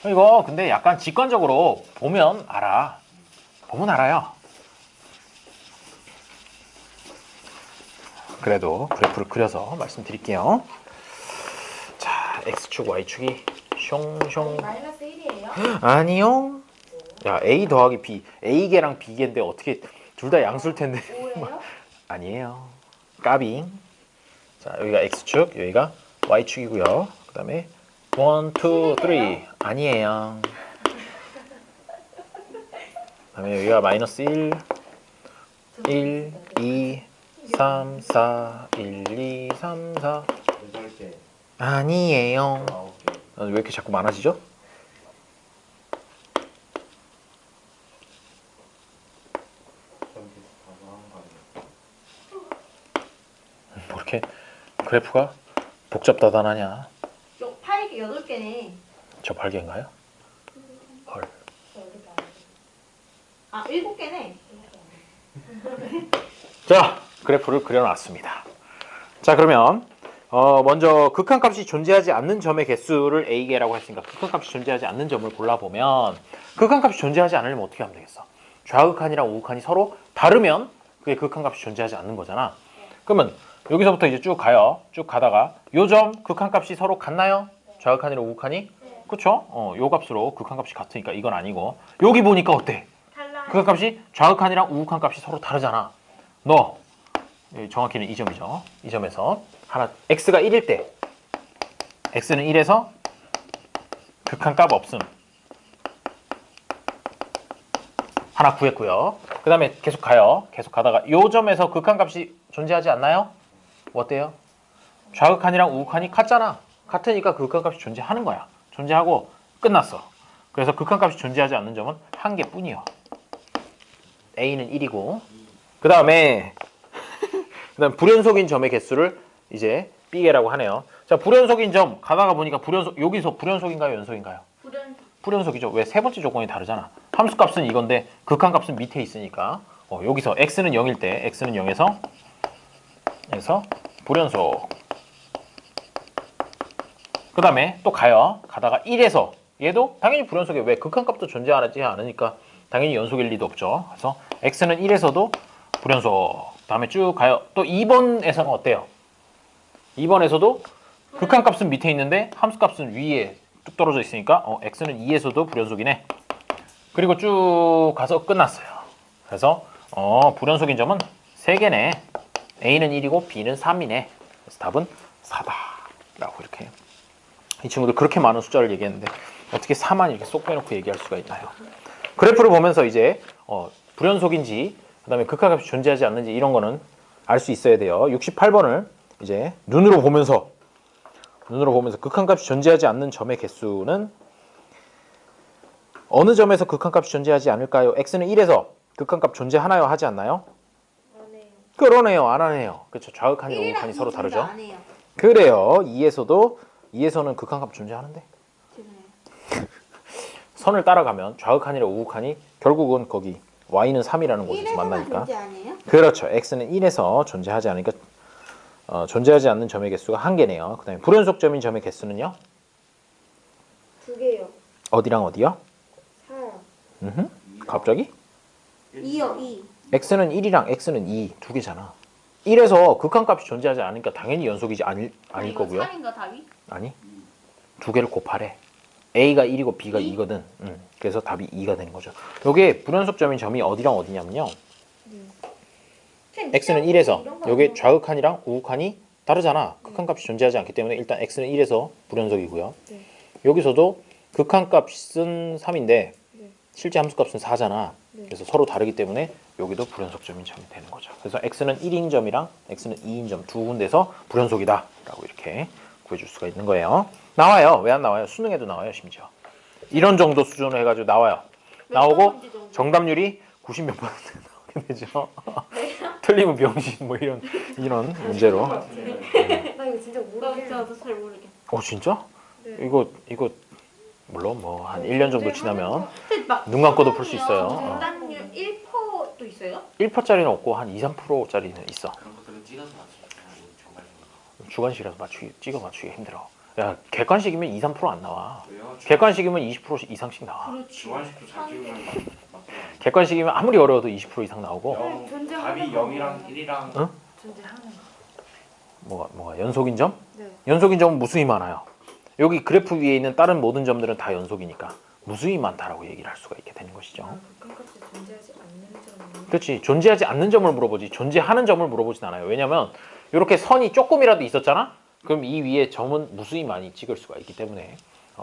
이거 근데 약간 직관적으로 보면 알아. 보면 알아요. 그래도 그래프를 그려서 말씀드릴게요. 자, x축, y축이 숑숑. 마이너스 1이에요? 아니요. 야, a 더하기 b. a개랑 b개인데 어떻게 둘 다 양수일 텐데. 5예요? 아니에요. 까비. 자, 여기가 x축, 여기가 y축이고요. 그 다음에 1, 2, 3. 아니에요. 그 다음에 여기가 마이너스 1, 1, 2, 3, 4, 1, 2, 3, 4. 아니에요. 왜 이렇게 자꾸 많아지죠? 뭐 이렇게 그래프가 복잡다단하냐? 파이가 8개네. 저 발개인가요? 헐. 아, 7개네. 자, 그래프를 그려놨습니다. 자, 그러면 먼저 극한값이 존재하지 않는 점의 개수를 a개라고 했으니까 극한값이 존재하지 않는 점을 골라보면 극한값이 존재하지 않으려면 어떻게 하면 되겠어? 좌극한이랑 우극한이 서로 다르면 그게 극한값이 존재하지 않는 거잖아. 그러면 여기서부터 이제 쭉 가요. 쭉 가다가 요 점 극한값이 서로 같나요? 좌극한이랑 우극한이? 그쵸? 요 값으로 극한값이 같으니까 이건 아니고 여기 보니까 어때? 달라. 극한값이 좌극한이랑 우극한값이 서로 다르잖아. 너 정확히는 이 점이죠. 이 점에서 하나 x가 1일 때 x는 1에서 극한값 없음. 하나 구했고요. 그 다음에 계속 가요. 계속 가다가 요 점에서 극한값이 존재하지 않나요? 뭐 어때요? 좌극한이랑 우극한이 같잖아. 같으니까 극한값이 존재하는 거야. 존재하고 끝났어. 그래서 극한값이 존재하지 않는 점은 한 개뿐이요. A는 1이고 그 다음에 그다음 불연속인 점의 개수를 이제 B개라고 하네요. 자, 불연속인 점 가다가 보니까 여기서 불연속인가요, 연속인가요? 불연속이죠. 왜? 세 번째 조건이 다르잖아. 함수값은 이건데 극한값은 밑에 있으니까 여기서 x는 0일 때 x는 0에서 불연속. 그 다음에 또 가요. 가다가 1에서 얘도 당연히 불연속이에요. 왜? 극한값도 존재하지 않으니까 당연히 연속일 리도 없죠. 그래서 x는 1에서도 불연속. 다음에 쭉 가요. 또 2번에서는 어때요? 2번에서도 극한값은 밑에 있는데 함수값은 위에 뚝 떨어져 있으니까 x는 2에서도 불연속이네. 그리고 쭉 가서 끝났어요. 그래서 불연속인 점은 3개네. A는 1이고 B는 3이네. 그래서 답은 4다 라고 이렇게. 이 친구들 그렇게 많은 숫자를 얘기했는데 어떻게 4만 이렇게 쏙 빼놓고 얘기할 수가 있나요? 그래프를 보면서 이제 불연속인지 그다음에 극한값이 존재하지 않는지 이런 거는 알 수 있어야 돼요. 68번을 이제 눈으로 보면서 극한값이 존재하지 않는 점의 개수는 어느 점에서 극한값이 존재하지 않을까요? x는 1에서 극한값 존재하나요? 하지 않나요? 안 해요. 그러네요. 안 하네요. 그렇죠. 좌극한이 우극한이 서로 다르죠. 안 해요. 그래요. 2에서는 극한값 존재하는데 죄송해요. 선을 따라가면 좌극한이랑 우극한이 결국은 거기 y는 3이라는 곳에서 1에서만 만나니까 존재 안 해요? 그렇죠. x는 1에서 존재하지 않으니까 존재하지 않는 점의 개수가 1개네요. 그 다음에 불연속점인 점의 개수는요? 2개요. 어디랑 어디요? 4요. 갑자기? 2요, 2. x는 1이랑 x는 2 두 개잖아. 1에서 극한값이 존재하지 않으니까 당연히 연속이지 아닐 거고요. 3인가 답이? 아니, 두 개를 곱하래. a가 1이고 b가 2거든. 그래서 답이 2가 되는 거죠. 요게 불연속점인 점이 어디랑 어디냐면요. x는 1에서 요게 좌극한이랑 우극한이 다르잖아. 극한값이 존재하지 않기 때문에 일단 x는 1에서 불연속이고요. 네. 여기서도 극한값은 3인데 네. 실제 함수값은 4잖아. 네. 그래서 서로 다르기 때문에 여기도 불연속점인 점이 되는 거죠. 그래서 x는 1인 점이랑 x는 2인 점 두 군데서 불연속이다 라고 이렇게 구해줄 수가 있는 거예요. 나와요. 왜 안 나와요? 수능에도 나와요. 심지어 이런 정도 수준으로 해가지고 나와요. 나오고 정답률이 90몇 % 나오게 되죠. 틀리면 병신 뭐 이런 문제로. 나 이거 진짜 모르겠어. 저도 잘 모르겠어. 진짜? 네. 이거 물론 뭐 한 1년 정도 지나면 근데 막 눈 감고도 풀 수 있어요. 정답률 1%도 있어요? 1%짜리는 없고 한 2, 3%짜리는 있어. 그런 것들은 찍어서 맞추면 정말 주관식이라서 찍어 맞추기 힘들어. 야, 객관식이면 2, 3%안 나와. 왜요? 객관식이면 20% 이상씩 나와. 그렇지. 주관식도 잘 찍으면 맞고 객관식이면 아무리 어려워도 20% 이상 나오고. 답이 0이랑 1이랑 응? 존재하는 거. 뭐가 연속인 점? 네. 연속인 점은 무수히 많아요. 여기 그래프 위에 있는 다른 모든 점들은 다 연속이니까 무수히 많다라고 얘기를 할 수가 있게 되는 것이죠. 극한값이 존재하지 않는 점은 그렇지. 존재하지 않는 점을 물어보지 존재하는 점을 물어보진 않아요. 왜냐면 이렇게 선이 조금이라도 있었잖아? 그럼 이 위에 점은 무수히 많이 찍을 수가 있기 때문에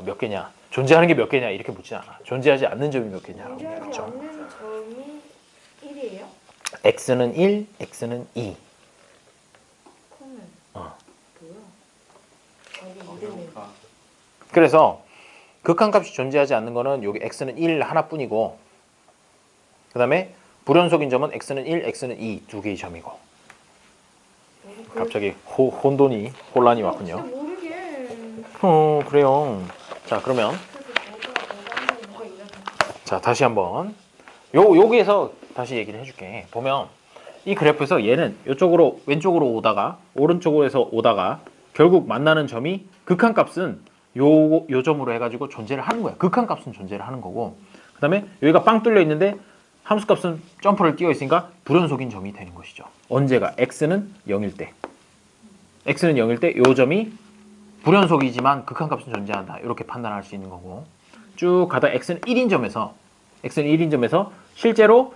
몇 개냐, 존재하는 게 몇 개냐 이렇게 묻지 않아. 존재하지 않는 점이 몇 개냐라고 존재하지 묻죠. 않는 점이 1이에요? x는 1, x는 2. 그러면 어. 뭐야? 여기 이름이 그래서 극한값이 존재하지 않는 거는 여기 x는 1 하나뿐이고 그 다음에 불연속인 점은 x는 1, x는 2 두 개의 점이고 갑자기 혼돈이 혼란이 왔군요. 진짜 모르게. 그래요. 자 그러면 뭐가 이래서. 자 다시 한번 여기에서 다시 얘기를 해줄게. 보면 이 그래프에서 얘는 이쪽으로 왼쪽으로 오다가 오른쪽으로 오다가 결국 만나는 점이 극한값은 요 점으로 해가지고 존재를 하는 거야. 극한값은 존재를 하는 거고 그 다음에 여기가 빵 뚫려 있는데 함수값은 점프를 띄어 있으니까 불연속인 점이 되는 것이죠. 언제가? x는 0일 때. x는 0일 때 요 점이 불연속이지만 극한값은 존재한다. 이렇게 판단할 수 있는 거고 쭉 가다 x는 1인 점에서 실제로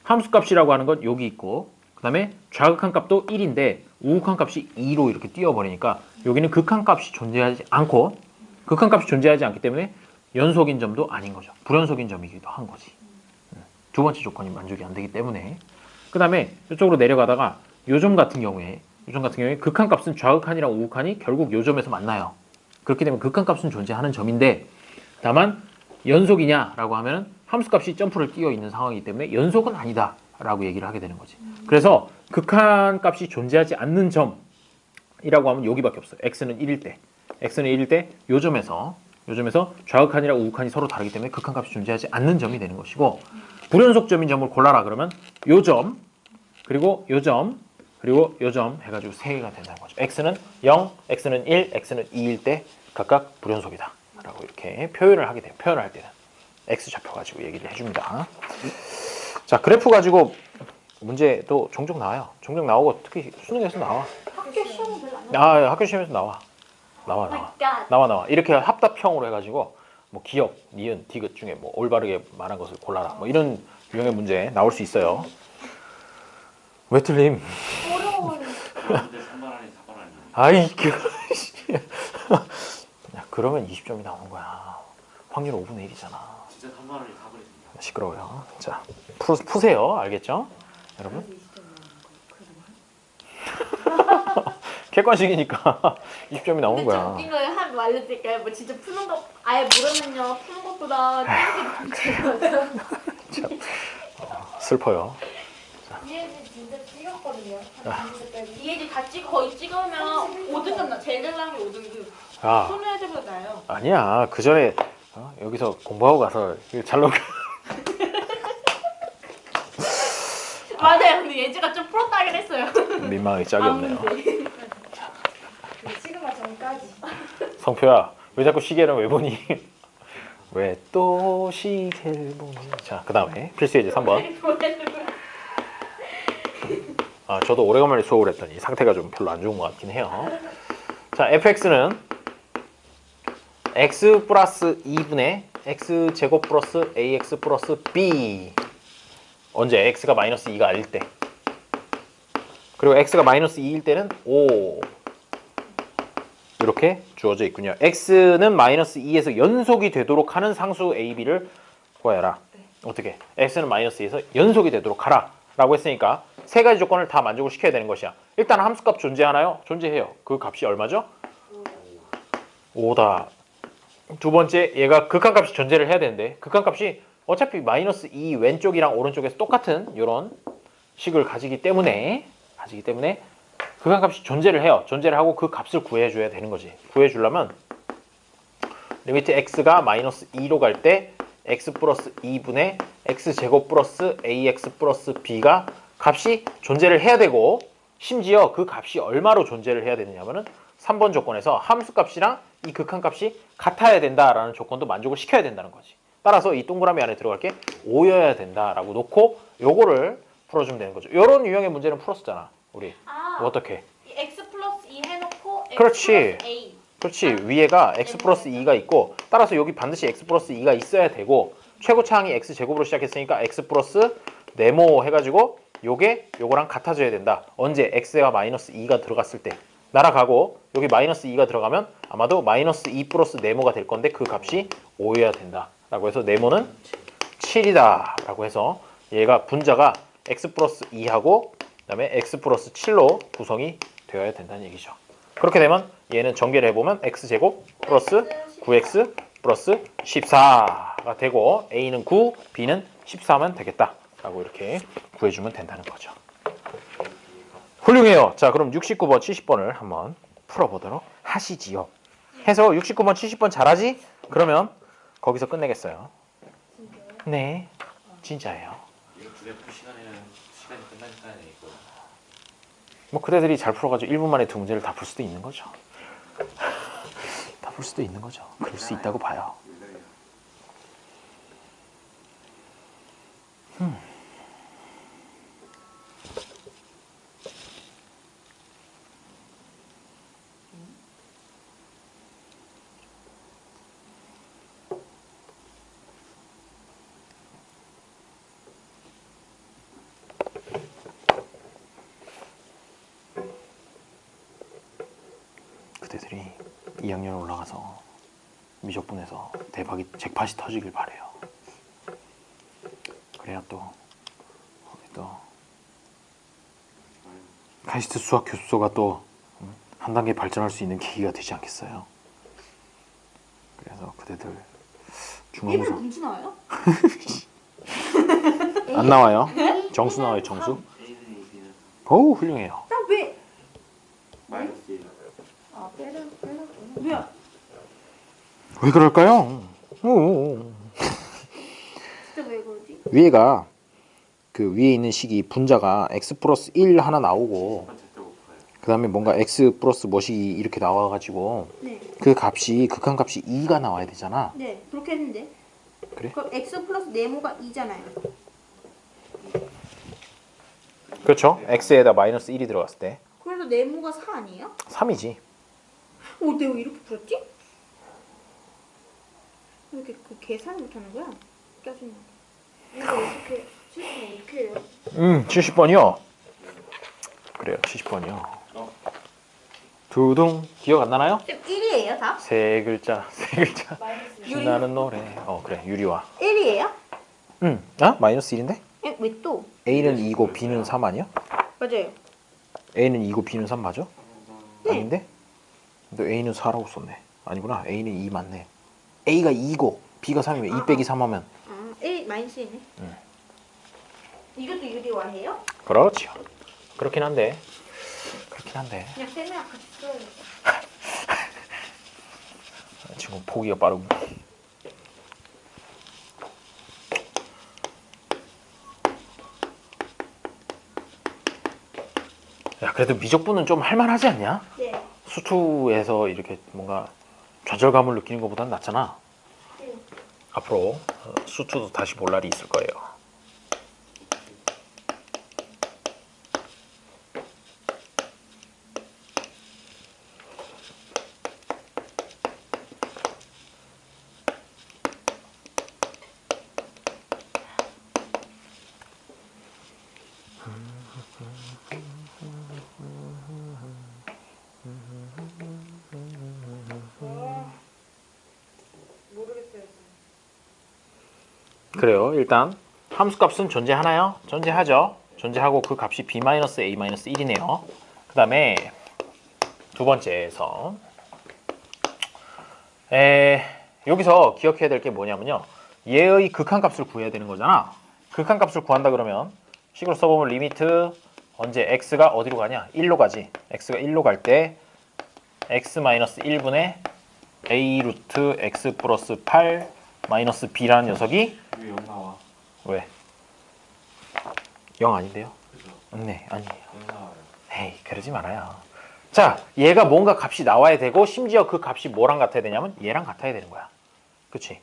함수값이라고 하는 건 여기 있고 그 다음에 좌극한 값도 1인데 우극한 값이 2로 이렇게 띄워버리니까 여기는 극한값이 존재하지 않고 극한값이 존재하지 않기 때문에 연속인 점도 아닌 거죠. 불연속인 점이기도 한 거지. 두 번째 조건이 만족이 안 되기 때문에. 그 다음에 이쪽으로 내려가다가 요점 같은 경우에 극한값은 좌극한이랑 우극한이 결국 요점에서 만나요. 그렇기 때문에 극한값은 존재하는 점인데 다만 연속이냐라고 하면 함수값이 점프를 뛰어 있는 상황이기 때문에 연속은 아니다라고 얘기를 하게 되는 거지. 그래서 극한값이 존재하지 않는 점이라고 하면 여기밖에 없어요. x는 1일 때 요점에서 좌극한이랑 우극한이 서로 다르기 때문에 극한값이 존재하지 않는 점이 되는 것이고, 불연속점인 점을 골라라 그러면 요점 그리고 요점 해가지고 3개가 된다는 거죠. x는 0, x는 1, x는 2일 때 각각 불연속이다 라고 이렇게 표현을 하게 돼요. 표현을 할 때는 x좌표 가지고 얘기를 해줍니다. 자, 그래프 가지고 문제도 종종 나와요. 종종 나오고 특히 수능에서 나와. 학교 시험은 별로 안 학교 시험에서 나와. Oh my God. 나와. 이렇게 합답형으로 해가지고 뭐 기역, 니은, 디귿 중에 뭐 올바르게 말한 것을 골라라. 뭐 이런 유형의 문제 나올 수 있어요. 왜 틀림? 어려워요. 그런데 3번 아니 4번 아니. 아이 야, 그러면 20점이 나오는 거야. 확률 5분의 1이잖아. 진짜 3번 아니 4번 있습니다. 시끄러워요. 자, 푸세요. 알겠죠? 여러분? 객관식이니까 20점이 나오는 근데 좀 거야. 웃긴 거예요. 한 번 알려드릴까요? 뭐 진짜 푸는 거 아예 모르면요. 푸는 것보다 푸는 게 더 재밌어요. 슬퍼요. 이해지 진짜 찍었거든요. 이게 다 거의 찍으면 5등급 나. 제일 잘 나온 게 5등급. 아, 손을 해줘보다 나요. 아니야. 그 전에 여기서 공부하고 가서 잘 나오게. 맞아요. 근데 예지가 좀 풀었다긴 했어요. 민망하게 짝이 없네요. 시그마 전까지. 성표야, 왜 자꾸 시계를 왜 보니? 왜 또 시계를 보니? 자, 그 다음에 필수 예제 3번. 아, 저도 오래간만에 수업을 했더니 상태가 좀 별로 안 좋은 것 같긴 해요. 자, fx는 x 플러스 2분의 x 제곱 플러스 ax 플러스 b. 언제? x가 마이너스 2가 아닐 때. 그리고 x가 마이너스 2일 때는 5. 이렇게 주어져 있군요. x는 마이너스 2에서 연속이 되도록 하는 상수 a, b를 구하여라. 어떻게? x는 마이너스 2에서 연속이 되도록 하라 라고 했으니까 세 가지 조건을 다 만족을 시켜야 되는 것이야. 일단 함수값 존재하나요? 존재해요. 그 값이 얼마죠? 5다. 두 번째, 얘가 극한값이 존재를 해야 되는데 극한값이 어차피 마이너스 2 왼쪽이랑 오른쪽에서 똑같은 이런 식을 가지기 때문에 극한값이 존재를 해요. 존재를 하고 그 값을 구해줘야 되는 거지. 구해주려면 리미트 x가 마이너스 2로 갈 때 x 플러스 2분의 x제곱 플러스 ax 플러스 b가 값이 존재를 해야 되고, 심지어 그 값이 얼마로 존재를 해야 되느냐면은 3번 조건에서 함수값이랑 이 극한값이 같아야 된다라는 조건도 만족을 시켜야 된다는 거지. 따라서 이 동그라미 안에 들어갈 게 5여야 된다라고 놓고 요거를 풀어주면 되는 거죠. 이런 유형의 문제는 풀었었잖아 우리. 뭐 어떻게? x 플러스 2 해놓고 x 그렇지. 플러스 a. 그렇지. 위에가 x 플러스 2가 있고, 따라서 여기 반드시 x 플러스 2가 있어야 되고, 최고차항이 x 제곱으로 시작했으니까 x 플러스 네모 해가지고 요거랑 같아져야 된다. 언제? x가 마이너스 2가 들어갔을 때. 날아가고 여기 마이너스 2가 들어가면 아마도 마이너스 2 플러스 네모가 될 건데 그 값이 5여야 된다 라고 해서 네모는 7이다 라고 해서 얘가 분자가 x 플러스 2하고 그 다음에 x 플러스 7로 구성이 되어야 된다는 얘기죠. 그렇게 되면 얘는 전개를 해보면 x제곱 플러스 9x 플러스 14가 되고 a는 9, b는 14면 되겠다 라고 이렇게 구해주면 된다는 거죠. 훌륭해요. 자, 그럼 69번, 70번을 한번 풀어보도록 하시지요. 해서 69번, 70번 잘하지? 그러면 거기서 끝내겠어요. 네, 진짜예요. 이거 두개 풀 시간에는 시간이 끝나니까 이거. 뭐 그대들이 잘 풀어가지고 1분 만에 두 문제를 다 풀 수도 있는 거죠. 다 풀 수도 있는 거죠. 그럴 수 있다고 봐요. 그대들이 2학년 올라가서 미적분에서 대박이 잭팟이 터지길 바래요. 그래야 그래야 또 거기 또 카이스트 수학 교수소가 또 한 단계 발전할 수 있는 계기가 되지 않겠어요? 그래서 그대들 1분 중간고사 공지 나와요? 안 나와요? 정수 나와요, 정수? A는 A, B는 어우 훌륭해요. 나 왜? 마이너스 1. 아 빼려고. 왜? 왜 그럴까요? 오. 진짜 왜 그러지? 위에가 그 위에 있는 식이 분자가 x 플러스 1 하나 나오고 첫 번째 때 못 봐요. 그 다음에 뭔가 x 플러스 뭐시 이렇게 나와가지고 네. 그 값이 극한값이 2가 나와야 되잖아. 네. 그렇게 했는데. 그래? 그럼 x 플러스 네모가 2잖아요. 그렇죠. x에다 마이너스 1이 들어갔을 때 그래서 네모가 4 아니에요? 3이지. 내가 이렇게 풀었지? 왜 이렇게 그 계산을 못하는 거야? 짜증나. 이거 어떻게 실수 어떻게 해요? 70번이요. 그래요, 70번이요. 두둥 기억 안 나나요? 쌤 1이에요 다? 세 글자, 세 글자. 마이너스 신나는 노래. 그래, 유리와. 1이에요? 아 마이너스 1인데? 왜 또? A는 2고 B는 3 아니야? 맞아요. A는 2고 B는 3 맞아? 네. 아닌데? 너 A는 4라고 썼네. 아니구나. A는 2 맞네. A가 2고 B가 3이면 2 빼기 3 하면 1 마이너스 1네. 응. 이것도 유리화해요? 그렇죠. 그렇긴 한데. 그냥 쌤이랑 같이 써야겠다. 지금 포기가 빠르고. 야 그래도 미적분은 좀 할만하지 않냐? 네. 수투에서 이렇게 뭔가 좌절감을 느끼는 것보단 낫잖아. 네. 앞으로 수투도 다시 볼 날이 있을 거예요. 모르겠어요. 그래요. 일단 함수값은 존재하나요? 존재하죠. 존재하고 그 값이 b-a-1이네요. 그 다음에 두 번째에서 여기서 기억해야 될 게 뭐냐면요. 얘의 극한값을 구해야 되는 거잖아. 극한값을 구한다 그러면 식으로 써보면 리미트 언제 x가 어디로 가냐? 1로 가지. x가 1로 갈 때 x-1분의 a 루트 x 플러스 8 마이너스 b라는 녀석이 왜 0 나와? 왜? 0 아닌데요? 그죠? 네, 아니에요. 0 나와요. 에이, 그러지 말아요. 자, 얘가 뭔가 값이 나와야 되고 심지어 그 값이 뭐랑 같아야 되냐면 얘랑 같아야 되는 거야. 그치?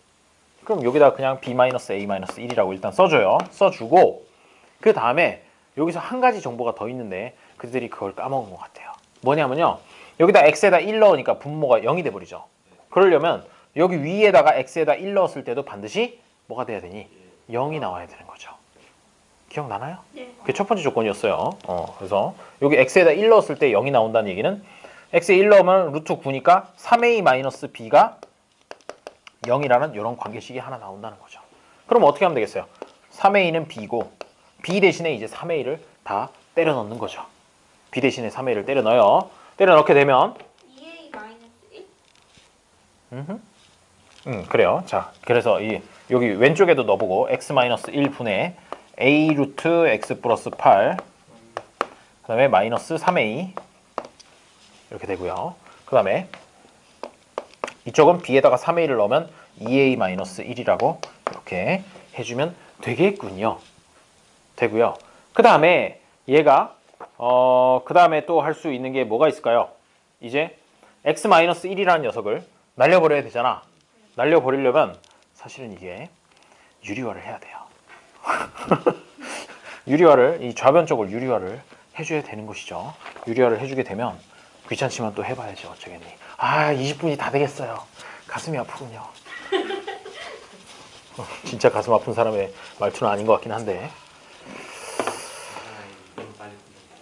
그럼 여기다 그냥 b-a-1이라고 일단 써줘요. 써주고 그 다음에 여기서 한 가지 정보가 더 있는데 그들이 그걸 까먹은 것 같아요. 뭐냐면요. 여기다 x에다 1 넣으니까 분모가 0이 돼버리죠. 그러려면 여기 위에다가 x에다 1 넣었을 때도 반드시 뭐가 돼야 되니? 0이 나와야 되는 거죠. 기억나나요? 네. 그게 첫 번째 조건이었어요. 그래서 여기 x에다 1 넣었을 때 0이 나온다는 얘기는 x에 1 넣으면 루트 9니까 3a-b가 0이라는 이런 관계식이 하나 나온다는 거죠. 그럼 어떻게 하면 되겠어요? 3a는 b고 b 대신에 이제 3a를 다 때려 넣는 거죠. b 대신에 3a를 때려 넣어요. 때려 넣게 되면 2a 마이너스 1? 그래요. 자, 그래서 여기 왼쪽에도 넣어보고 x-1분의 a 루트 x 플러스 8 그 다음에 마이너스 3a 이렇게 되고요. 그 다음에 이쪽은 b에다가 3a를 넣으면 2a-1이라고 이렇게 해주면 되겠군요. 되고요. 그 다음에 얘가 그 다음에 또 할 수 있는 게 뭐가 있을까요? 이제 x-1이라는 녀석을 날려버려야 되잖아. 날려버리려면 사실은 이게 유리화를 해야 돼요. 유리화를 이 좌변 쪽을 유리화를 해줘야 되는 것이죠. 유리화를 해주게 되면 귀찮지만 또 해봐야지 어쩌겠니. 20분이 다 되겠어요. 가슴이 아프군요. 진짜 가슴 아픈 사람의 말투는 아닌 것 같긴 한데 빨리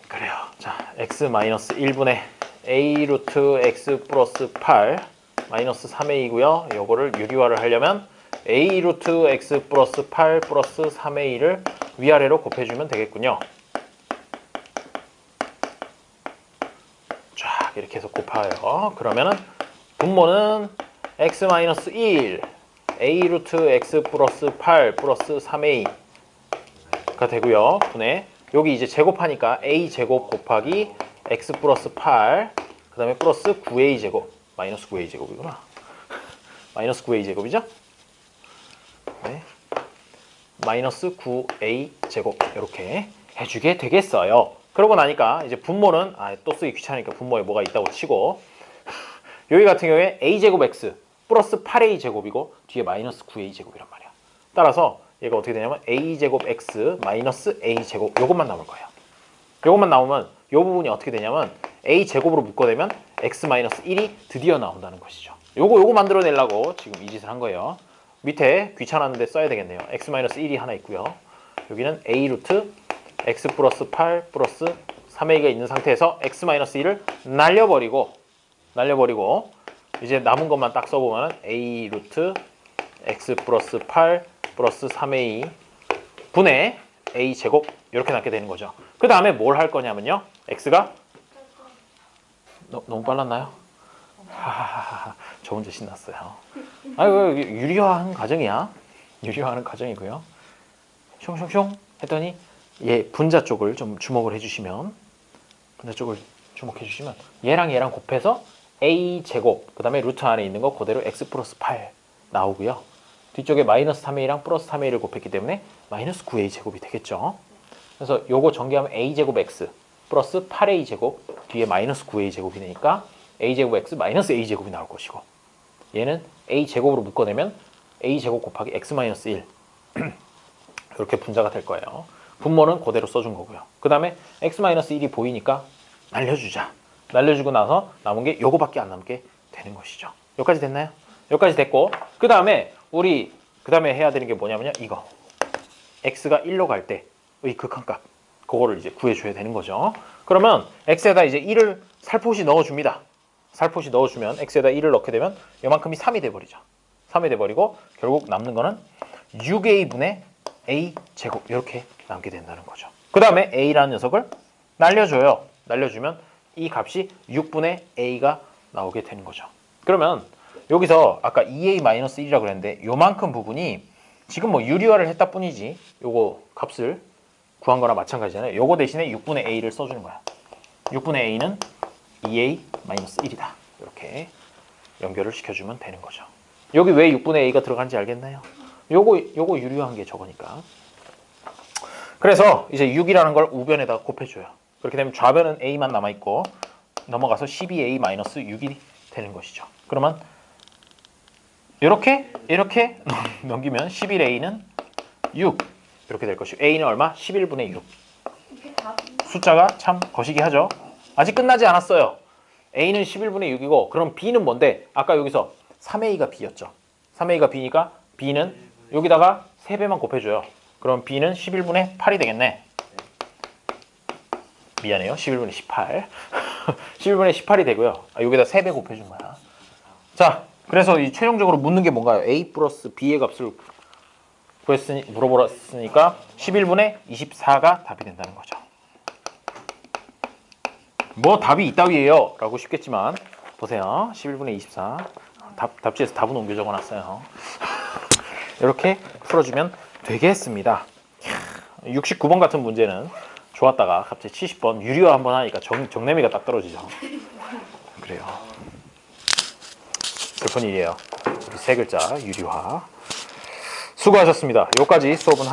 그래요. 자, x-1분의 a 루트 x 플러스 8 마이너스 3a이고요. 요거를 유리화를 하려면 a 루트 x 플러스 8 플러스 3a를 위아래로 곱해주면 되겠군요. 쫙 이렇게 해서 곱하여 그러면은 분모는 x-1 a 루트 x 플러스 8 플러스 3a가 되고요. 분의 여기 이제 제곱하니까 a 제곱 곱하기 x 플러스 8 그 다음에 플러스 9a 제곱 마이너스 9a 제곱이구나. 마이너스 9a 제곱이죠? 네. 마이너스 9a 제곱 이렇게 해주게 되겠어요. 그러고 나니까 이제 분모는 또 쓰기 귀찮으니까 분모에 뭐가 있다고 치고 여기 같은 경우에 a 제곱 x 플러스 8a 제곱이고 뒤에 마이너스 9a 제곱이란 말이야. 따라서 얘가 어떻게 되냐면 a 제곱 x 마이너스 a 제곱 요것만 남을 거예요. 요것만 나오면 요 부분이 어떻게 되냐면 a 제곱으로 묶어내면 x 마이너스 1이 드디어 나온다는 것이죠. 요거 만들어내려고 지금 이 짓을 한 거예요. 밑에 귀찮았는데 써야 되겠네요. x 마이너스 1이 하나 있고요. 여기는 a 루트 x 플러스 8 플러스 3a가 있는 상태에서 x 마이너스 1을 날려버리고 이제 남은 것만 딱 써보면 a 루트 x 플러스 8 플러스 3a 분의 a 제곱 이렇게 남게 되는 거죠. 그 다음에 뭘 할 거냐면요. x가 너무 빨랐나요? 저 혼자 신났어요. 이거 유리화하는 과정이야. 유리화하는 과정이고요. 숑숑숑 했더니 얘 분자 쪽을 좀 주목을 해주시면 얘랑 곱해서 a 제곱 그 다음에 루트 안에 있는 거 그대로 x 플러스 8 나오고요. 뒤쪽에 마이너스 3a랑 플러스 3a를 곱했기 때문에 마이너스 9a 제곱이 되겠죠. 그래서 요거 전개하면 a 제곱 x 플러스 8a 제곱 뒤에 마이너스 9a 제곱이 되니까 a 제곱 x 마이너스 a 제곱이 나올 것이고 얘는 a 제곱으로 묶어내면 a 제곱 곱하기 x 마이너스 1 이렇게 분자가 될 거예요. 분모는 그대로 써준 거고요. 그 다음에 x 마이너스 1이 보이니까 날려주자. 날려주고 나서 남은 게 요거밖에 안 남게 되는 것이죠. 여기까지 됐나요? 여기까지 됐고 그 다음에 우리 해야 되는 게 뭐냐면요. 이거 x가 1로 갈 때의 극한값 그거를 이제 구해줘야 되는 거죠. 그러면 x에다 이제 1을 살포시 넣어줍니다. 살포시 넣어주면 x에다 1을 넣게 되면 요만큼이 3이 돼버리죠. 3이 돼버리고 결국 남는 거는 6a분의 a 제곱 이렇게 남게 된다는 거죠. 그 다음에 a라는 녀석을 날려줘요. 날려주면 이 값이 6분의 a가 나오게 되는 거죠. 그러면 여기서 아까 2a-1이라고 그랬는데 요만큼 부분이 지금 뭐 유리화를 했다 뿐이지 요거 값을 구한 거나 마찬가지잖아요. 요거 대신에 6분의 a를 써주는 거야. 6분의 a는 2a-1이다. 이렇게 연결을 시켜주면 되는 거죠. 여기 왜 6분의 a가 들어간지 알겠나요? 요거 유리화한 게 저거니까. 그래서 이제 6이라는 걸 우변에다가 곱해줘요. 그렇게 되면 좌변은 a만 남아있고 넘어가서 12a-6이 되는 것이죠. 그러면 이렇게 넘기면 11a는 6 이렇게 될 것이고 a는 얼마? 11분의 6. 숫자가 참 거시기 하죠. 아직 끝나지 않았어요. a는 11분의 6이고 그럼 b는 뭔데? 아까 여기서 3a가 b였죠. 3a가 b니까 b는 여기다가 3배만 곱해줘요. 그럼 b는 11분의 8이 되겠네. 미안해요. 11분의 18. 11분의 18이 되고요. 여기다 3배 곱해준 거야. 자, 그래서 이 최종적으로 묻는 게 뭔가요? a 플러스 b의 값을 물어보았으니까 11분의 24가 답이 된다는 거죠. 뭐 답이 이따위예요 라고 쉽겠지만 보세요. 11분의 24 답지에서 답은 옮겨 적어놨어요. 이렇게 풀어주면 되겠습니다. 69번 같은 문제는 좋았다가 갑자기 70번 유리화 한번 하니까 정내미가 딱 떨어지죠. 그래요. 슬픈 일이에요. 우리 세 글자 유리화. 수고하셨습니다. 여기까지 수업은